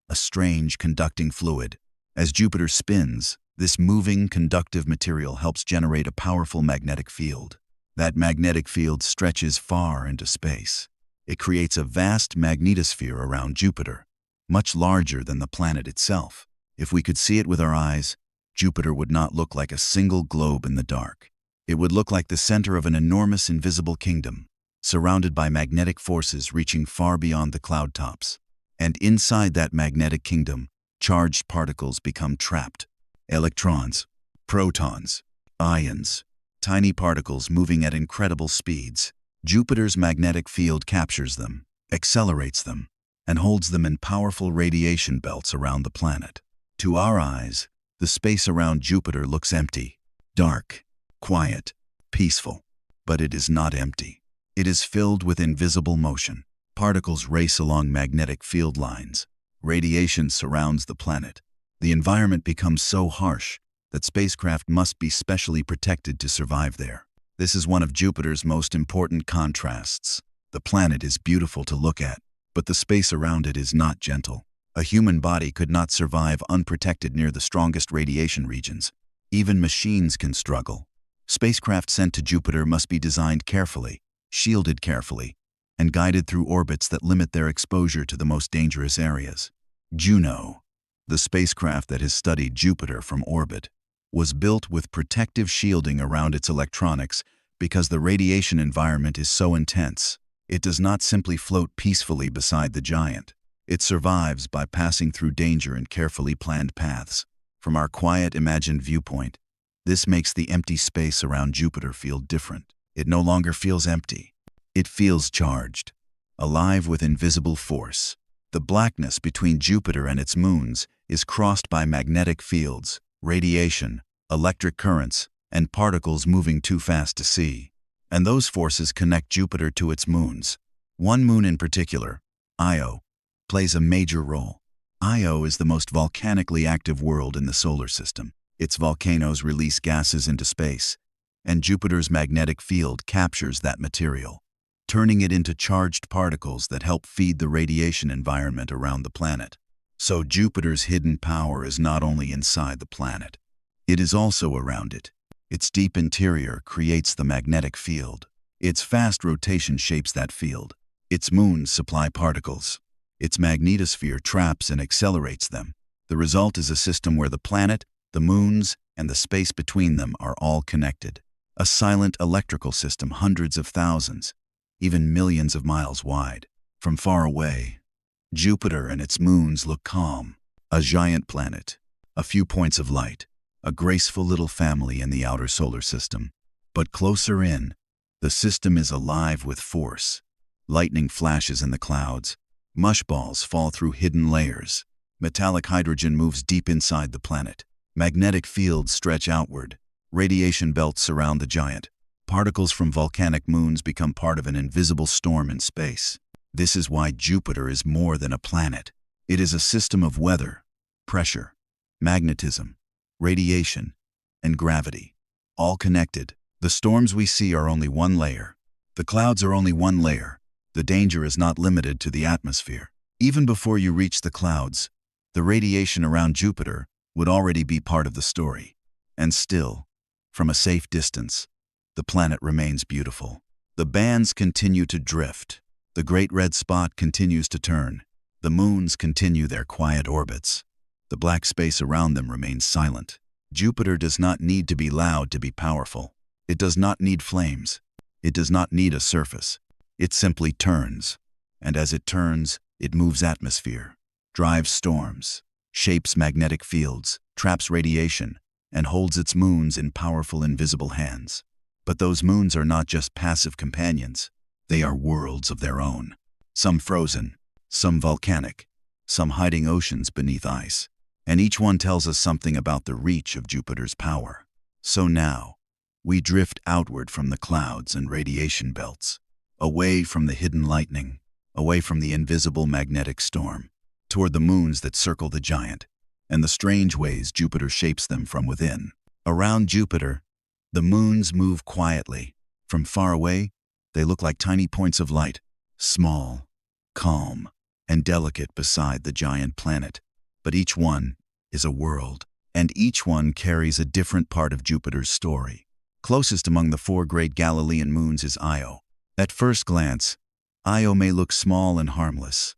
[SPEAKER 1] a strange conducting fluid. As Jupiter spins, this moving, conductive material helps generate a powerful magnetic field. That magnetic field stretches far into space. It creates a vast magnetosphere around Jupiter, much larger than the planet itself. If we could see it with our eyes, Jupiter would not look like a single globe in the dark. It would look like the center of an enormous invisible kingdom, surrounded by magnetic forces reaching far beyond the cloud tops. And inside that magnetic kingdom, charged particles become trapped. Electrons, protons, ions, tiny particles moving at incredible speeds. Jupiter's magnetic field captures them, accelerates them, and holds them in powerful radiation belts around the planet. To our eyes, the space around Jupiter looks empty, dark, quiet, peaceful. But it is not empty. It is filled with invisible motion. Particles race along magnetic field lines. Radiation surrounds the planet. The environment becomes so harsh that spacecraft must be specially protected to survive there. This is one of Jupiter's most important contrasts. The planet is beautiful to look at, but the space around it is not gentle. A human body could not survive unprotected near the strongest radiation regions. Even machines can struggle. Spacecraft sent to Jupiter must be designed carefully, shielded carefully, and guided through orbits that limit their exposure to the most dangerous areas. Juno, the spacecraft that has studied Jupiter from orbit, was built with protective shielding around its electronics because the radiation environment is so intense. It does not simply float peacefully beside the giant. It survives by passing through danger in carefully planned paths. From our quiet, imagined viewpoint, this makes the empty space around Jupiter feel different. It no longer feels empty. It feels charged, alive with invisible force. The blackness between Jupiter and its moons is crossed by magnetic fields, radiation, electric currents, and particles moving too fast to see. And those forces connect Jupiter to its moons. One moon in particular, Io, plays a major role. Io is the most volcanically active world in the solar system. Its volcanoes release gases into space, and Jupiter's magnetic field captures that material, turning it into charged particles that help feed the radiation environment around the planet. So Jupiter's hidden power is not only inside the planet, it is also around it. Its deep interior creates the magnetic field. Its fast rotation shapes that field. Its moons supply particles. Its magnetosphere traps and accelerates them. The result is a system where the planet, the moons, and the space between them are all connected. A silent electrical system hundreds of thousands, even millions of miles wide. From far away, Jupiter and its moons look calm. A giant planet, a few points of light, a graceful little family in the outer solar system. But closer in, the system is alive with force. Lightning flashes in the clouds. Mushballs fall through hidden layers. Metallic hydrogen moves deep inside the planet. Magnetic fields stretch outward. Radiation belts surround the giant. Particles from volcanic moons become part of an invisible storm in space. This is why Jupiter is more than a planet. It is a system of weather, pressure, magnetism, radiation, and gravity, all connected. The storms we see are only one layer. The clouds are only one layer. The danger is not limited to the atmosphere. Even before you reach the clouds, the radiation around Jupiter would already be part of the story. And still, from a safe distance, the planet remains beautiful. The bands continue to drift. The great red spot continues to turn. The moons continue their quiet orbits. The black space around them remains silent. Jupiter does not need to be loud to be powerful. It does not need flames. It does not need a surface. It simply turns. And as it turns, it moves atmosphere, drives storms, shapes magnetic fields, traps radiation, and holds its moons in powerful invisible hands. But those moons are not just passive companions. They are worlds of their own. Some frozen, some volcanic, some hiding oceans beneath ice. And each one tells us something about the reach of Jupiter's power. So now, we drift outward from the clouds and radiation belts, away from the hidden lightning, away from the invisible magnetic storm, toward the moons that circle the giant, and the strange ways Jupiter shapes them from within. Around Jupiter, the moons move quietly. From far away, they look like tiny points of light, small, calm, and delicate beside the giant planet. But each one is a world, and each one carries a different part of Jupiter's story. Closest among the four great Galilean moons is Io. At first glance, Io may look small and harmless,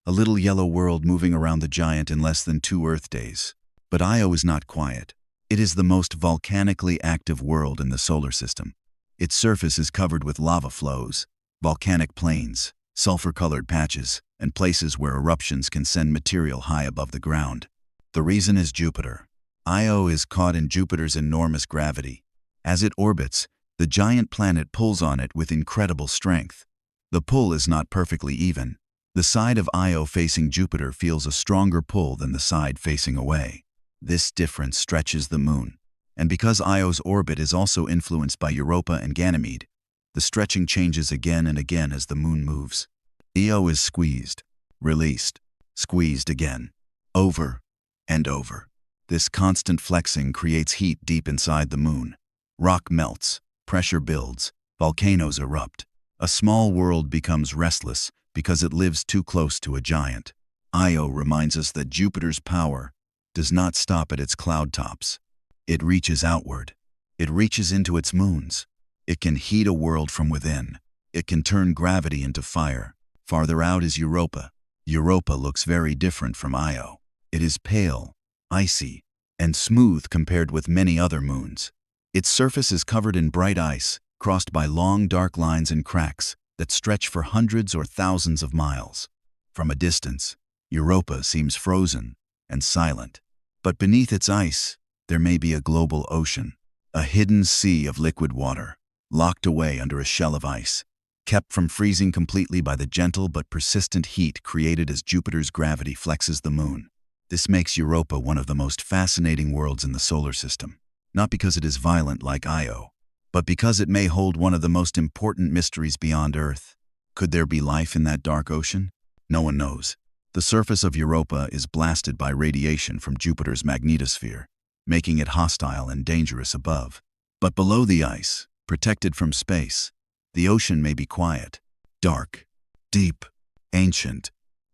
[SPEAKER 1] a little yellow world moving around the giant in less than 2 Earth days. But Io is not quiet. It is the most volcanically active world in the solar system. Its surface is covered with lava flows, volcanic plains, sulfur-colored patches, and places where eruptions can send material high above the ground. The reason is Jupiter. Io is caught in Jupiter's enormous gravity. As it orbits, the giant planet pulls on it with incredible strength. The pull is not perfectly even. The side of Io facing Jupiter feels a stronger pull than the side facing away. This difference stretches the moon. And because Io's orbit is also influenced by Europa and Ganymede, the stretching changes again and again as the moon moves. Io is squeezed, released, squeezed again, over and over. This constant flexing creates heat deep inside the moon. Rock melts, pressure builds, volcanoes erupt. A small world becomes restless because it lives too close to a giant. Io reminds us that Jupiter's power does not stop at its cloud tops. It reaches outward. It reaches into its moons. It can heat a world from within. It can turn gravity into fire. Farther out is Europa. Europa looks very different from Io. It is pale, icy, and smooth compared with many other moons. Its surface is covered in bright ice, crossed by long dark lines and cracks that stretch for hundreds or thousands of miles. From a distance, Europa seems frozen and silent. But beneath its ice, there may be a global ocean, a hidden sea of liquid water, locked away under a shell of ice, kept from freezing completely by the gentle but persistent heat created as Jupiter's gravity flexes the moon. This makes Europa one of the most fascinating worlds in the solar system, not because it is violent like Io, but because it may hold one of the most important mysteries beyond Earth. Could there be life in that dark ocean? No one knows. The surface of Europa is blasted by radiation from Jupiter's magnetosphere, making it hostile and dangerous above. But below the ice, protected from space, the ocean may be quiet, dark, deep, ancient,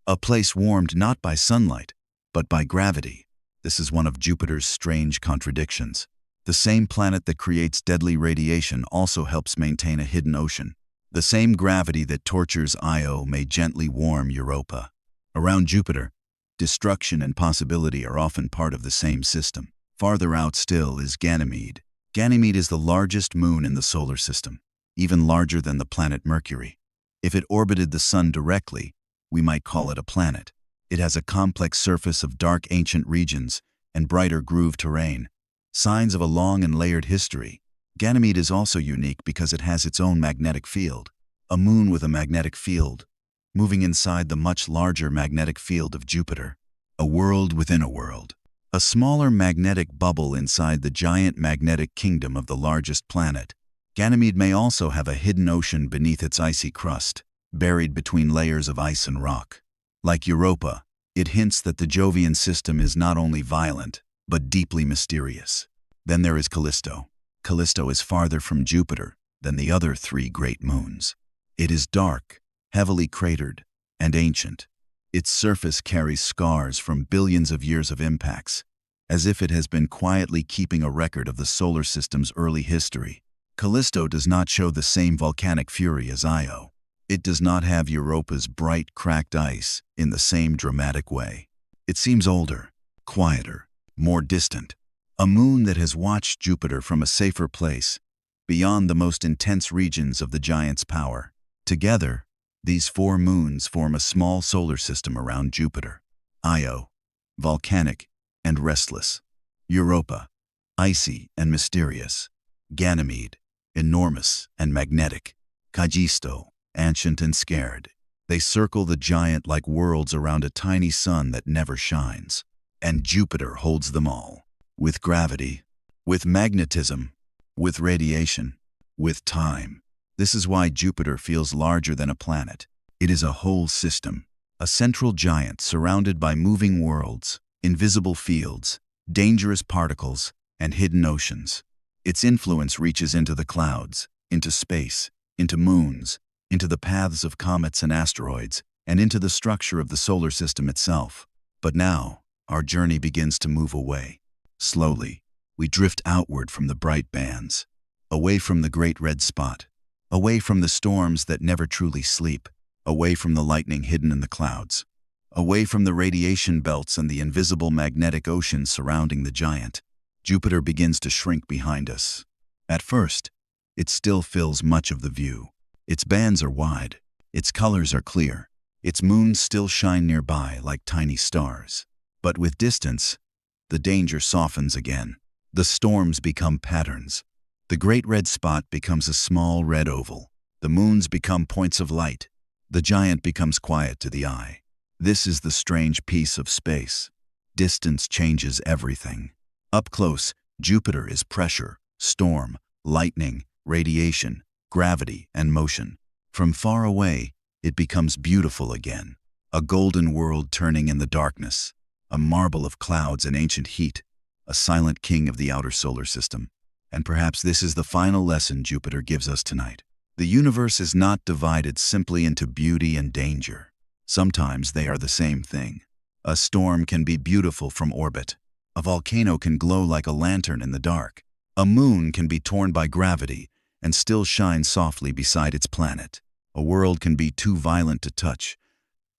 [SPEAKER 1] a place warmed not by sunlight, but by gravity. This is one of Jupiter's strange contradictions. The same planet that creates deadly radiation also helps maintain a hidden ocean. The same gravity that tortures Io may gently warm Europa. Around Jupiter, destruction and possibility are often part of the same system. Farther out still is Ganymede. Ganymede is the largest moon in the solar system, even larger than the planet Mercury. If it orbited the Sun directly, we might call it a planet. It has a complex surface of dark ancient regions and brighter grooved terrain, signs of a long and layered history. Ganymede is also unique because it has its own magnetic field, a moon with a magnetic field, moving inside the much larger magnetic field of Jupiter. A world within a world. A smaller magnetic bubble inside the giant magnetic kingdom of the largest planet. Ganymede may also have a hidden ocean beneath its icy crust, buried between layers of ice and rock. Like Europa, it hints that the Jovian system is not only violent, but deeply mysterious. Then there is Callisto. Callisto is farther from Jupiter than the other three great moons. It is dark, heavily cratered, and ancient. Its surface carries scars from billions of years of impacts, as if it has been quietly keeping a record of the solar system's early history. Callisto does not show the same volcanic fury as Io. It does not have Europa's bright, cracked ice in the same dramatic way. It seems older, quieter, more distant. A moon that has watched Jupiter from a safer place, beyond the most intense regions of the giant's power. Together, these four moons form a small solar system around Jupiter. Io, volcanic and restless. Europa, icy and mysterious. Ganymede, enormous and magnetic. Callisto, ancient and scared. They circle the giant like worlds around a tiny sun that never shines. And Jupiter holds them all. With gravity, with magnetism, with radiation, with time. This is why Jupiter feels larger than a planet. It is a whole system, a central giant surrounded by moving worlds, invisible fields, dangerous particles, and hidden oceans. Its influence reaches into the clouds, into space, into moons, into the paths of comets and asteroids, and into the structure of the solar system itself. But now, our journey begins to move away. Slowly, we drift outward from the bright bands, away from the great red spot, away from the storms that never truly sleep, away from the lightning hidden in the clouds, away from the radiation belts and the invisible magnetic ocean surrounding the giant. Jupiter begins to shrink behind us. At first, it still fills much of the view. Its bands are wide, its colors are clear, its moons still shine nearby like tiny stars. But with distance, the danger softens again. The storms become patterns. The great red spot becomes a small red oval. The moons become points of light. The giant becomes quiet to the eye. This is the strange piece of space. Distance changes everything. Up close, Jupiter is pressure, storm, lightning, radiation, gravity, and motion. From far away, it becomes beautiful again. A golden world turning in the darkness. A marble of clouds and ancient heat, a silent king of the outer solar system. And perhaps this is the final lesson Jupiter gives us tonight. The universe is not divided simply into beauty and danger. Sometimes they are the same thing. A storm can be beautiful from orbit. A volcano can glow like a lantern in the dark. A moon can be torn by gravity and still shine softly beside its planet. A world can be too violent to touch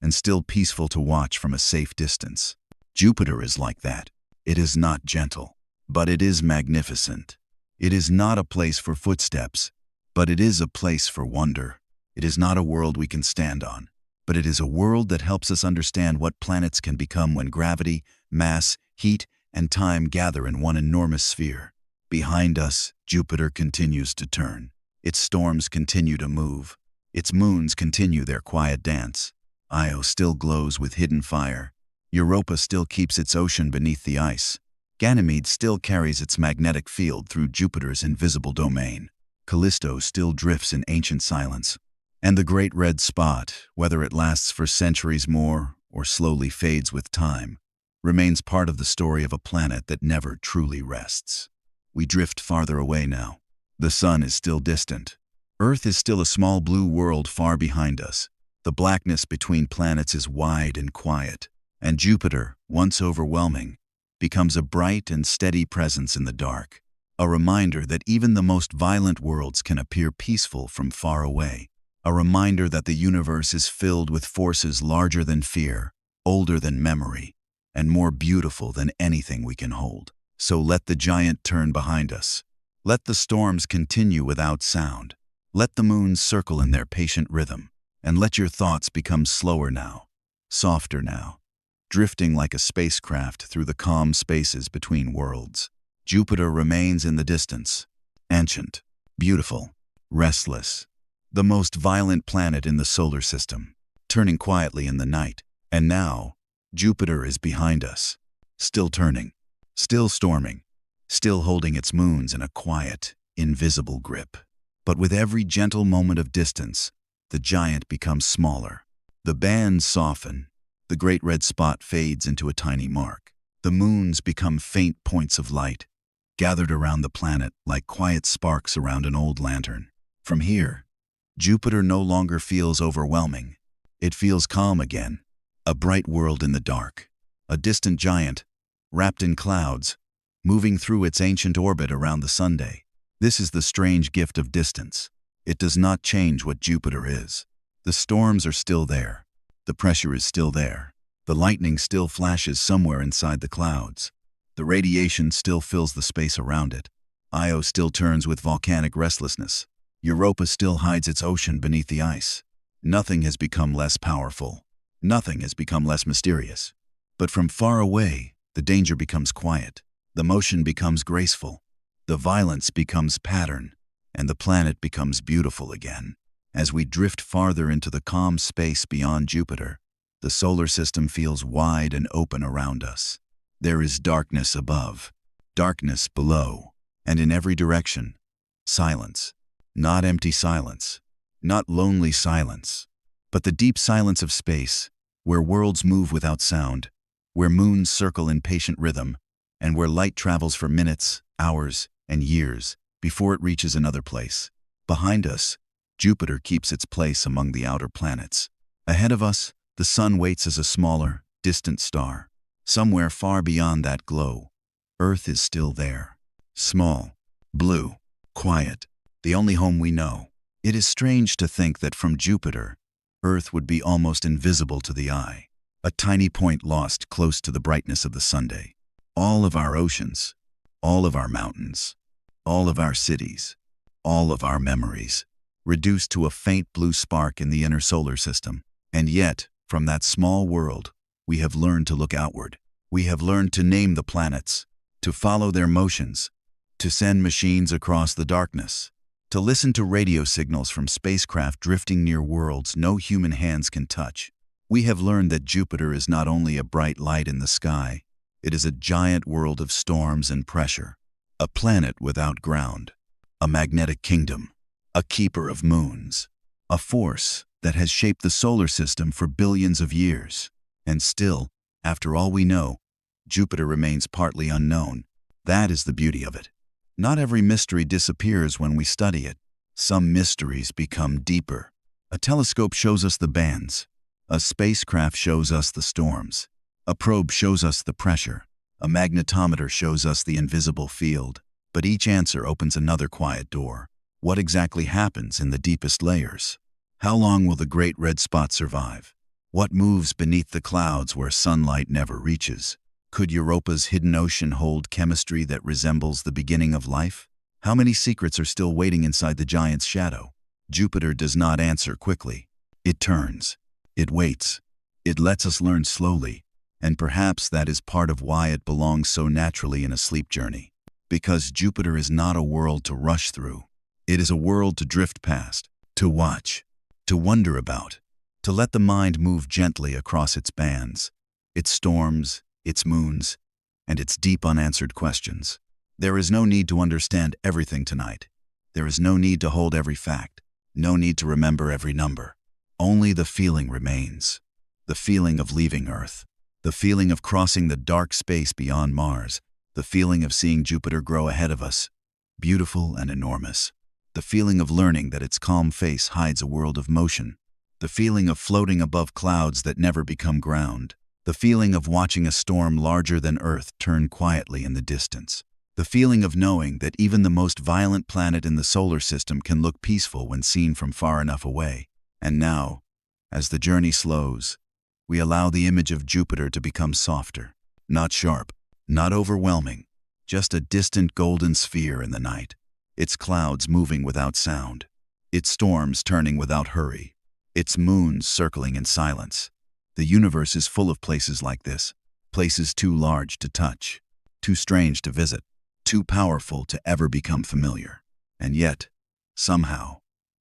[SPEAKER 1] and still peaceful to watch from a safe distance. Jupiter is like that. It is not gentle, but it is magnificent. It is not a place for footsteps, but it is a place for wonder. It is not a world we can stand on, but it is a world that helps us understand what planets can become when gravity, mass, heat, and time gather in one enormous sphere. Behind us, Jupiter continues to turn. Its storms continue to move. Its moons continue their quiet dance. Io still glows with hidden fire. Europa still keeps its ocean beneath the ice. Ganymede still carries its magnetic field through Jupiter's invisible domain. Callisto still drifts in ancient silence. And the great red spot, whether it lasts for centuries more or slowly fades with time, remains part of the story of a planet that never truly rests. We drift farther away now. The sun is still distant. Earth is still a small blue world far behind us. The blackness between planets is wide and quiet, and Jupiter, once overwhelming, becomes a bright and steady presence in the dark, a reminder that even the most violent worlds can appear peaceful from far away, a reminder that the universe is filled with forces larger than fear, older than memory, and more beautiful than anything we can hold. So let the giant turn behind us. Let the storms continue without sound. Let the moons circle in their patient rhythm, and let your thoughts become slower now, softer now, drifting like a spacecraft through the calm spaces between worlds. Jupiter remains in the distance, ancient, beautiful, restless, the most violent planet in the solar system, turning quietly in the night. And now, Jupiter is behind us, still turning, still storming, still holding its moons in a quiet, invisible grip. But with every gentle moment of distance, the giant becomes smaller. The bands soften. The great red spot fades into a tiny mark. The moons become faint points of light, gathered around the planet like quiet sparks around an old lantern. From here, Jupiter no longer feels overwhelming. It feels calm again, a bright world in the dark, a distant giant, wrapped in clouds, moving through its ancient orbit around the Sunday. This is the strange gift of distance. It does not change what Jupiter is. The storms are still there. The pressure is still there. The lightning still flashes somewhere inside the clouds. The radiation still fills the space around it. Io still turns with volcanic restlessness. Europa still hides its ocean beneath the ice. Nothing has become less powerful. Nothing has become less mysterious. But from far away, the danger becomes quiet. The motion becomes graceful. The violence becomes pattern, and the planet becomes beautiful again. As we drift farther into the calm space beyond Jupiter, the solar system feels wide and open around us. There is darkness above, darkness below, and in every direction, silence. Not empty silence, not lonely silence, but the deep silence of space, where worlds move without sound, where moons circle in patient rhythm, and where light travels for minutes, hours, and years before it reaches another place. Behind us, Jupiter keeps its place among the outer planets. Ahead of us, the sun waits as a smaller, distant star. Somewhere far beyond that glow, Earth is still there. Small, blue, quiet, the only home we know. It is strange to think that from Jupiter, Earth would be almost invisible to the eye, a tiny point lost close to the brightness of the Sunday. All of our oceans, all of our mountains, all of our cities, all of our memories, reduced to a faint blue spark in the inner solar system. And yet, from that small world, we have learned to look outward. We have learned to name the planets, to follow their motions, to send machines across the darkness, to listen to radio signals from spacecraft drifting near worlds no human hands can touch. We have learned that Jupiter is not only a bright light in the sky, it is a giant world of storms and pressure, a planet without ground, a magnetic kingdom, a keeper of moons, a force that has shaped the solar system for billions of years. And still, after all we know, Jupiter remains partly unknown. That is the beauty of it. Not every mystery disappears when we study it. Some mysteries become deeper. A telescope shows us the bands. A spacecraft shows us the storms. A probe shows us the pressure. A magnetometer shows us the invisible field. But each answer opens another quiet door. What exactly happens in the deepest layers? How long will the great red spot survive? What moves beneath the clouds where sunlight never reaches? Could Europa's hidden ocean hold chemistry that resembles the beginning of life? How many secrets are still waiting inside the giant's shadow? Jupiter does not answer quickly. It turns. It waits. It lets us learn slowly, and perhaps that is part of why it belongs so naturally in a sleep journey. Because Jupiter is not a world to rush through. It is a world to drift past, to watch, to wonder about, to let the mind move gently across its bands, its storms, its moons, and its deep unanswered questions. There is no need to understand everything tonight. There is no need to hold every fact, no need to remember every number. Only the feeling remains. The feeling of leaving Earth. The feeling of crossing the dark space beyond Mars. The feeling of seeing Jupiter grow ahead of us, beautiful and enormous. The feeling of learning that its calm face hides a world of motion. The feeling of floating above clouds that never become ground. The feeling of watching a storm larger than Earth turn quietly in the distance. The feeling of knowing that even the most violent planet in the solar system can look peaceful when seen from far enough away. And now, as the journey slows, we allow the image of Jupiter to become softer, not sharp, not overwhelming, just a distant golden sphere in the night. Its clouds moving without sound, its storms turning without hurry, its moons circling in silence. The universe is full of places like this, places too large to touch, too strange to visit, too powerful to ever become familiar. And yet, somehow,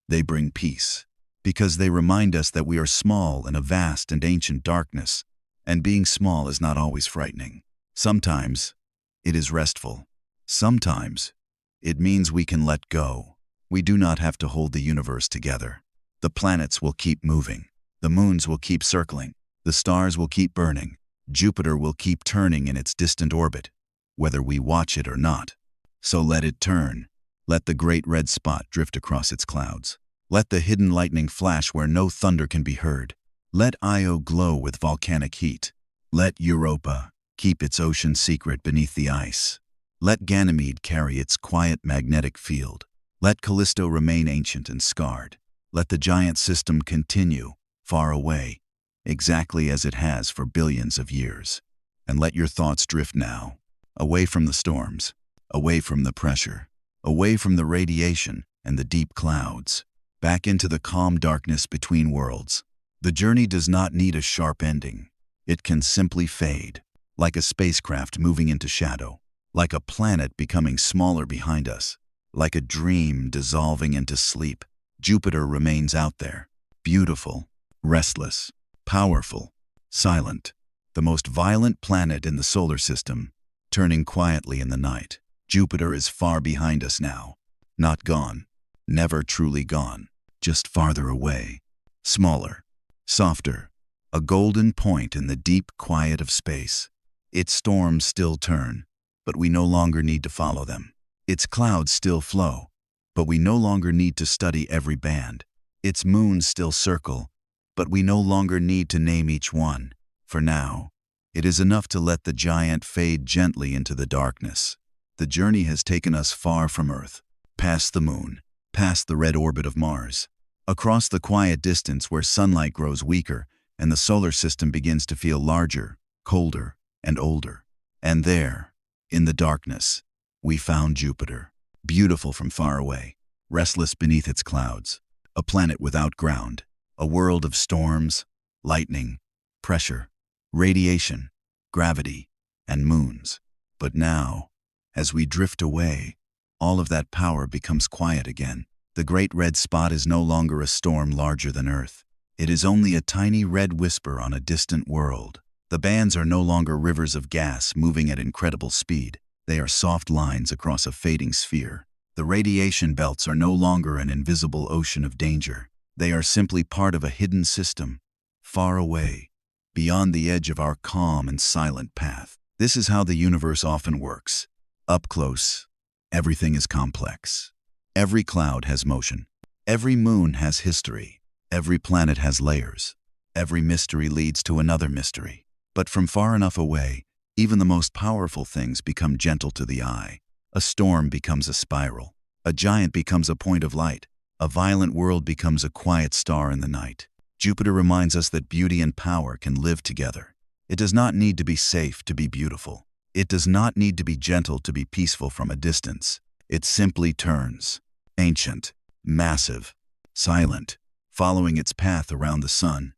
[SPEAKER 1] they bring peace, because they remind us that we are small in a vast and ancient darkness, and being small is not always frightening. Sometimes, it is restful. Sometimes, it means we can let go. We do not have to hold the universe together. The planets will keep moving. The moons will keep circling. The stars will keep burning. Jupiter will keep turning in its distant orbit, whether we watch it or not. So let it turn. Let the great red spot drift across its clouds. Let the hidden lightning flash where no thunder can be heard. Let Io glow with volcanic heat. Let Europa keep its ocean secret beneath the ice. Let Ganymede carry its quiet magnetic field. Let Callisto remain ancient and scarred. Let the giant system continue, far away, exactly as it has for billions of years. And let your thoughts drift now, away from the storms, away from the pressure, away from the radiation and the deep clouds, back into the calm darkness between worlds. The journey does not need a sharp ending. It can simply fade, like a spacecraft moving into shadow, like a planet becoming smaller behind us, like a dream dissolving into sleep. Jupiter remains out there, beautiful, restless, powerful, silent, the most violent planet in the solar system, turning quietly in the night. Jupiter is far behind us now, not gone, never truly gone, just farther away, smaller, softer, a golden point in the deep quiet of space. Its storms still turn, but we no longer need to follow them. Its clouds still flow, but we no longer need to study every band. Its moons still circle, but we no longer need to name each one. For now, it is enough to let the giant fade gently into the darkness. The journey has taken us far from Earth, past the moon, past the red orbit of Mars, across the quiet distance where sunlight grows weaker and the solar system begins to feel larger, colder, and older. And there, in the darkness, we found Jupiter, beautiful from far away, restless beneath its clouds, a planet without ground, a world of storms, lightning, pressure, radiation, gravity, and moons. But now, as we drift away, all of that power becomes quiet again. The great red spot is no longer a storm larger than Earth. It is only a tiny red whisper on a distant world. The bands are no longer rivers of gas moving at incredible speed. They are soft lines across a fading sphere. The radiation belts are no longer an invisible ocean of danger. They are simply part of a hidden system, far away, beyond the edge of our calm and silent path. This is how the universe often works. Up close, everything is complex. Every cloud has motion. Every moon has history. Every planet has layers. Every mystery leads to another mystery. But from far enough away, even the most powerful things become gentle to the eye. A storm becomes a spiral. A giant becomes a point of light. A violent world becomes a quiet star in the night. Jupiter reminds us that beauty and power can live together. It does not need to be safe to be beautiful. It does not need to be gentle to be peaceful from a distance. It simply turns. Ancient, massive, silent, following its path around the sun,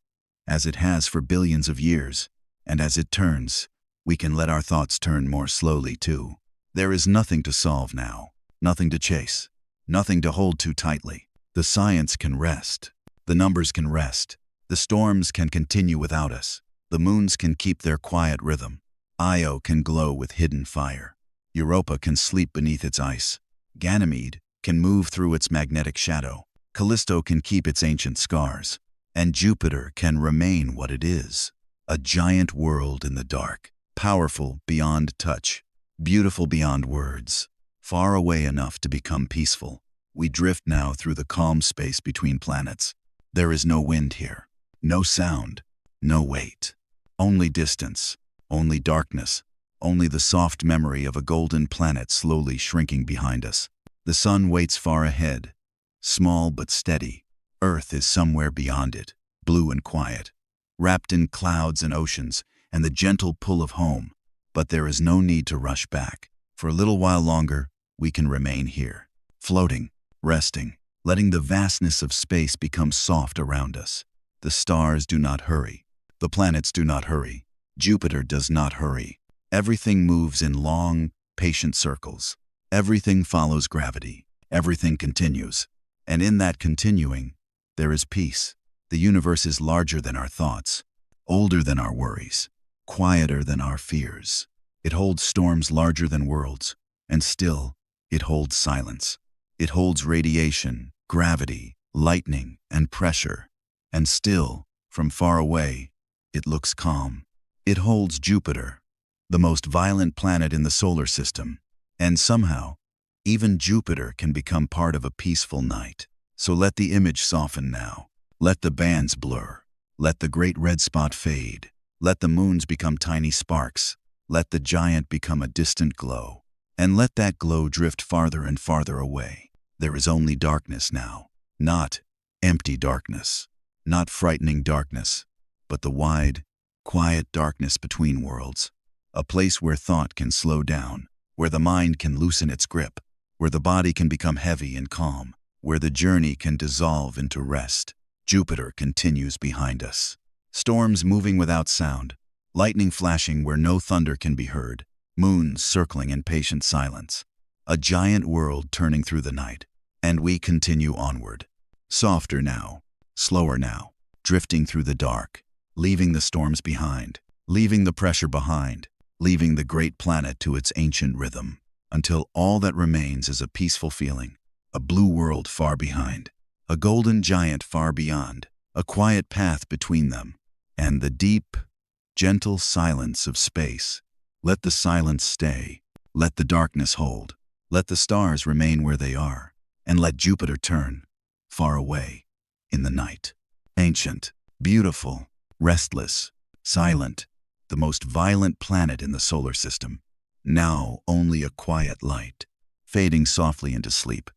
[SPEAKER 1] as it has for billions of years. And as it turns, we can let our thoughts turn more slowly too. There is nothing to solve now, nothing to chase, nothing to hold too tightly. The science can rest. The numbers can rest. The storms can continue without us. The moons can keep their quiet rhythm. Io can glow with hidden fire. Europa can sleep beneath its ice. Ganymede can move through its magnetic shadow. Callisto can keep its ancient scars. And Jupiter can remain what it is, a giant world in the dark, powerful beyond touch, beautiful beyond words, far away enough to become peaceful. We drift now through the calm space between planets. There is no wind here, no sound, no weight, only distance, only darkness, only the soft memory of a golden planet slowly shrinking behind us. The sun waits far ahead, small but steady. Earth is somewhere beyond it, blue and quiet, wrapped in clouds and oceans and the gentle pull of home. But there is no need to rush back. For a little while longer, we can remain here, floating, resting, letting the vastness of space become soft around us. The stars do not hurry. The planets do not hurry. Jupiter does not hurry. Everything moves in long, patient circles. Everything follows gravity. Everything continues. And in that continuing, there is peace. The universe is larger than our thoughts, older than our worries, quieter than our fears. It holds storms larger than worlds, and still, it holds silence. It holds radiation, gravity, lightning, and pressure. And still, from far away, it looks calm. It holds Jupiter, the most violent planet in the solar system. And somehow, even Jupiter can become part of a peaceful night. So let the image soften now. Let the bands blur. Let the great red spot fade. Let the moons become tiny sparks. Let the giant become a distant glow. And let that glow drift farther and farther away. There is only darkness now. Not empty darkness. Not frightening darkness. But the wide, quiet darkness between worlds. A place where thought can slow down. Where the mind can loosen its grip. Where the body can become heavy and calm. Where the journey can dissolve into rest. Jupiter continues behind us. Storms moving without sound. Lightning flashing where no thunder can be heard. Moons circling in patient silence. A giant world turning through the night. And we continue onward. Softer now. Slower now. Drifting through the dark. Leaving the storms behind. Leaving the pressure behind. Leaving the great planet to its ancient rhythm. Until all that remains is a peaceful feeling. A blue world far behind. A golden giant far beyond. A quiet path between them. And the deep, gentle silence of space. Let the silence stay. Let the darkness hold. Let the stars remain where they are. And let Jupiter turn, far away, in the night. Ancient, beautiful, restless, silent, the most violent planet in the solar system. Now only a quiet light, fading softly into sleep.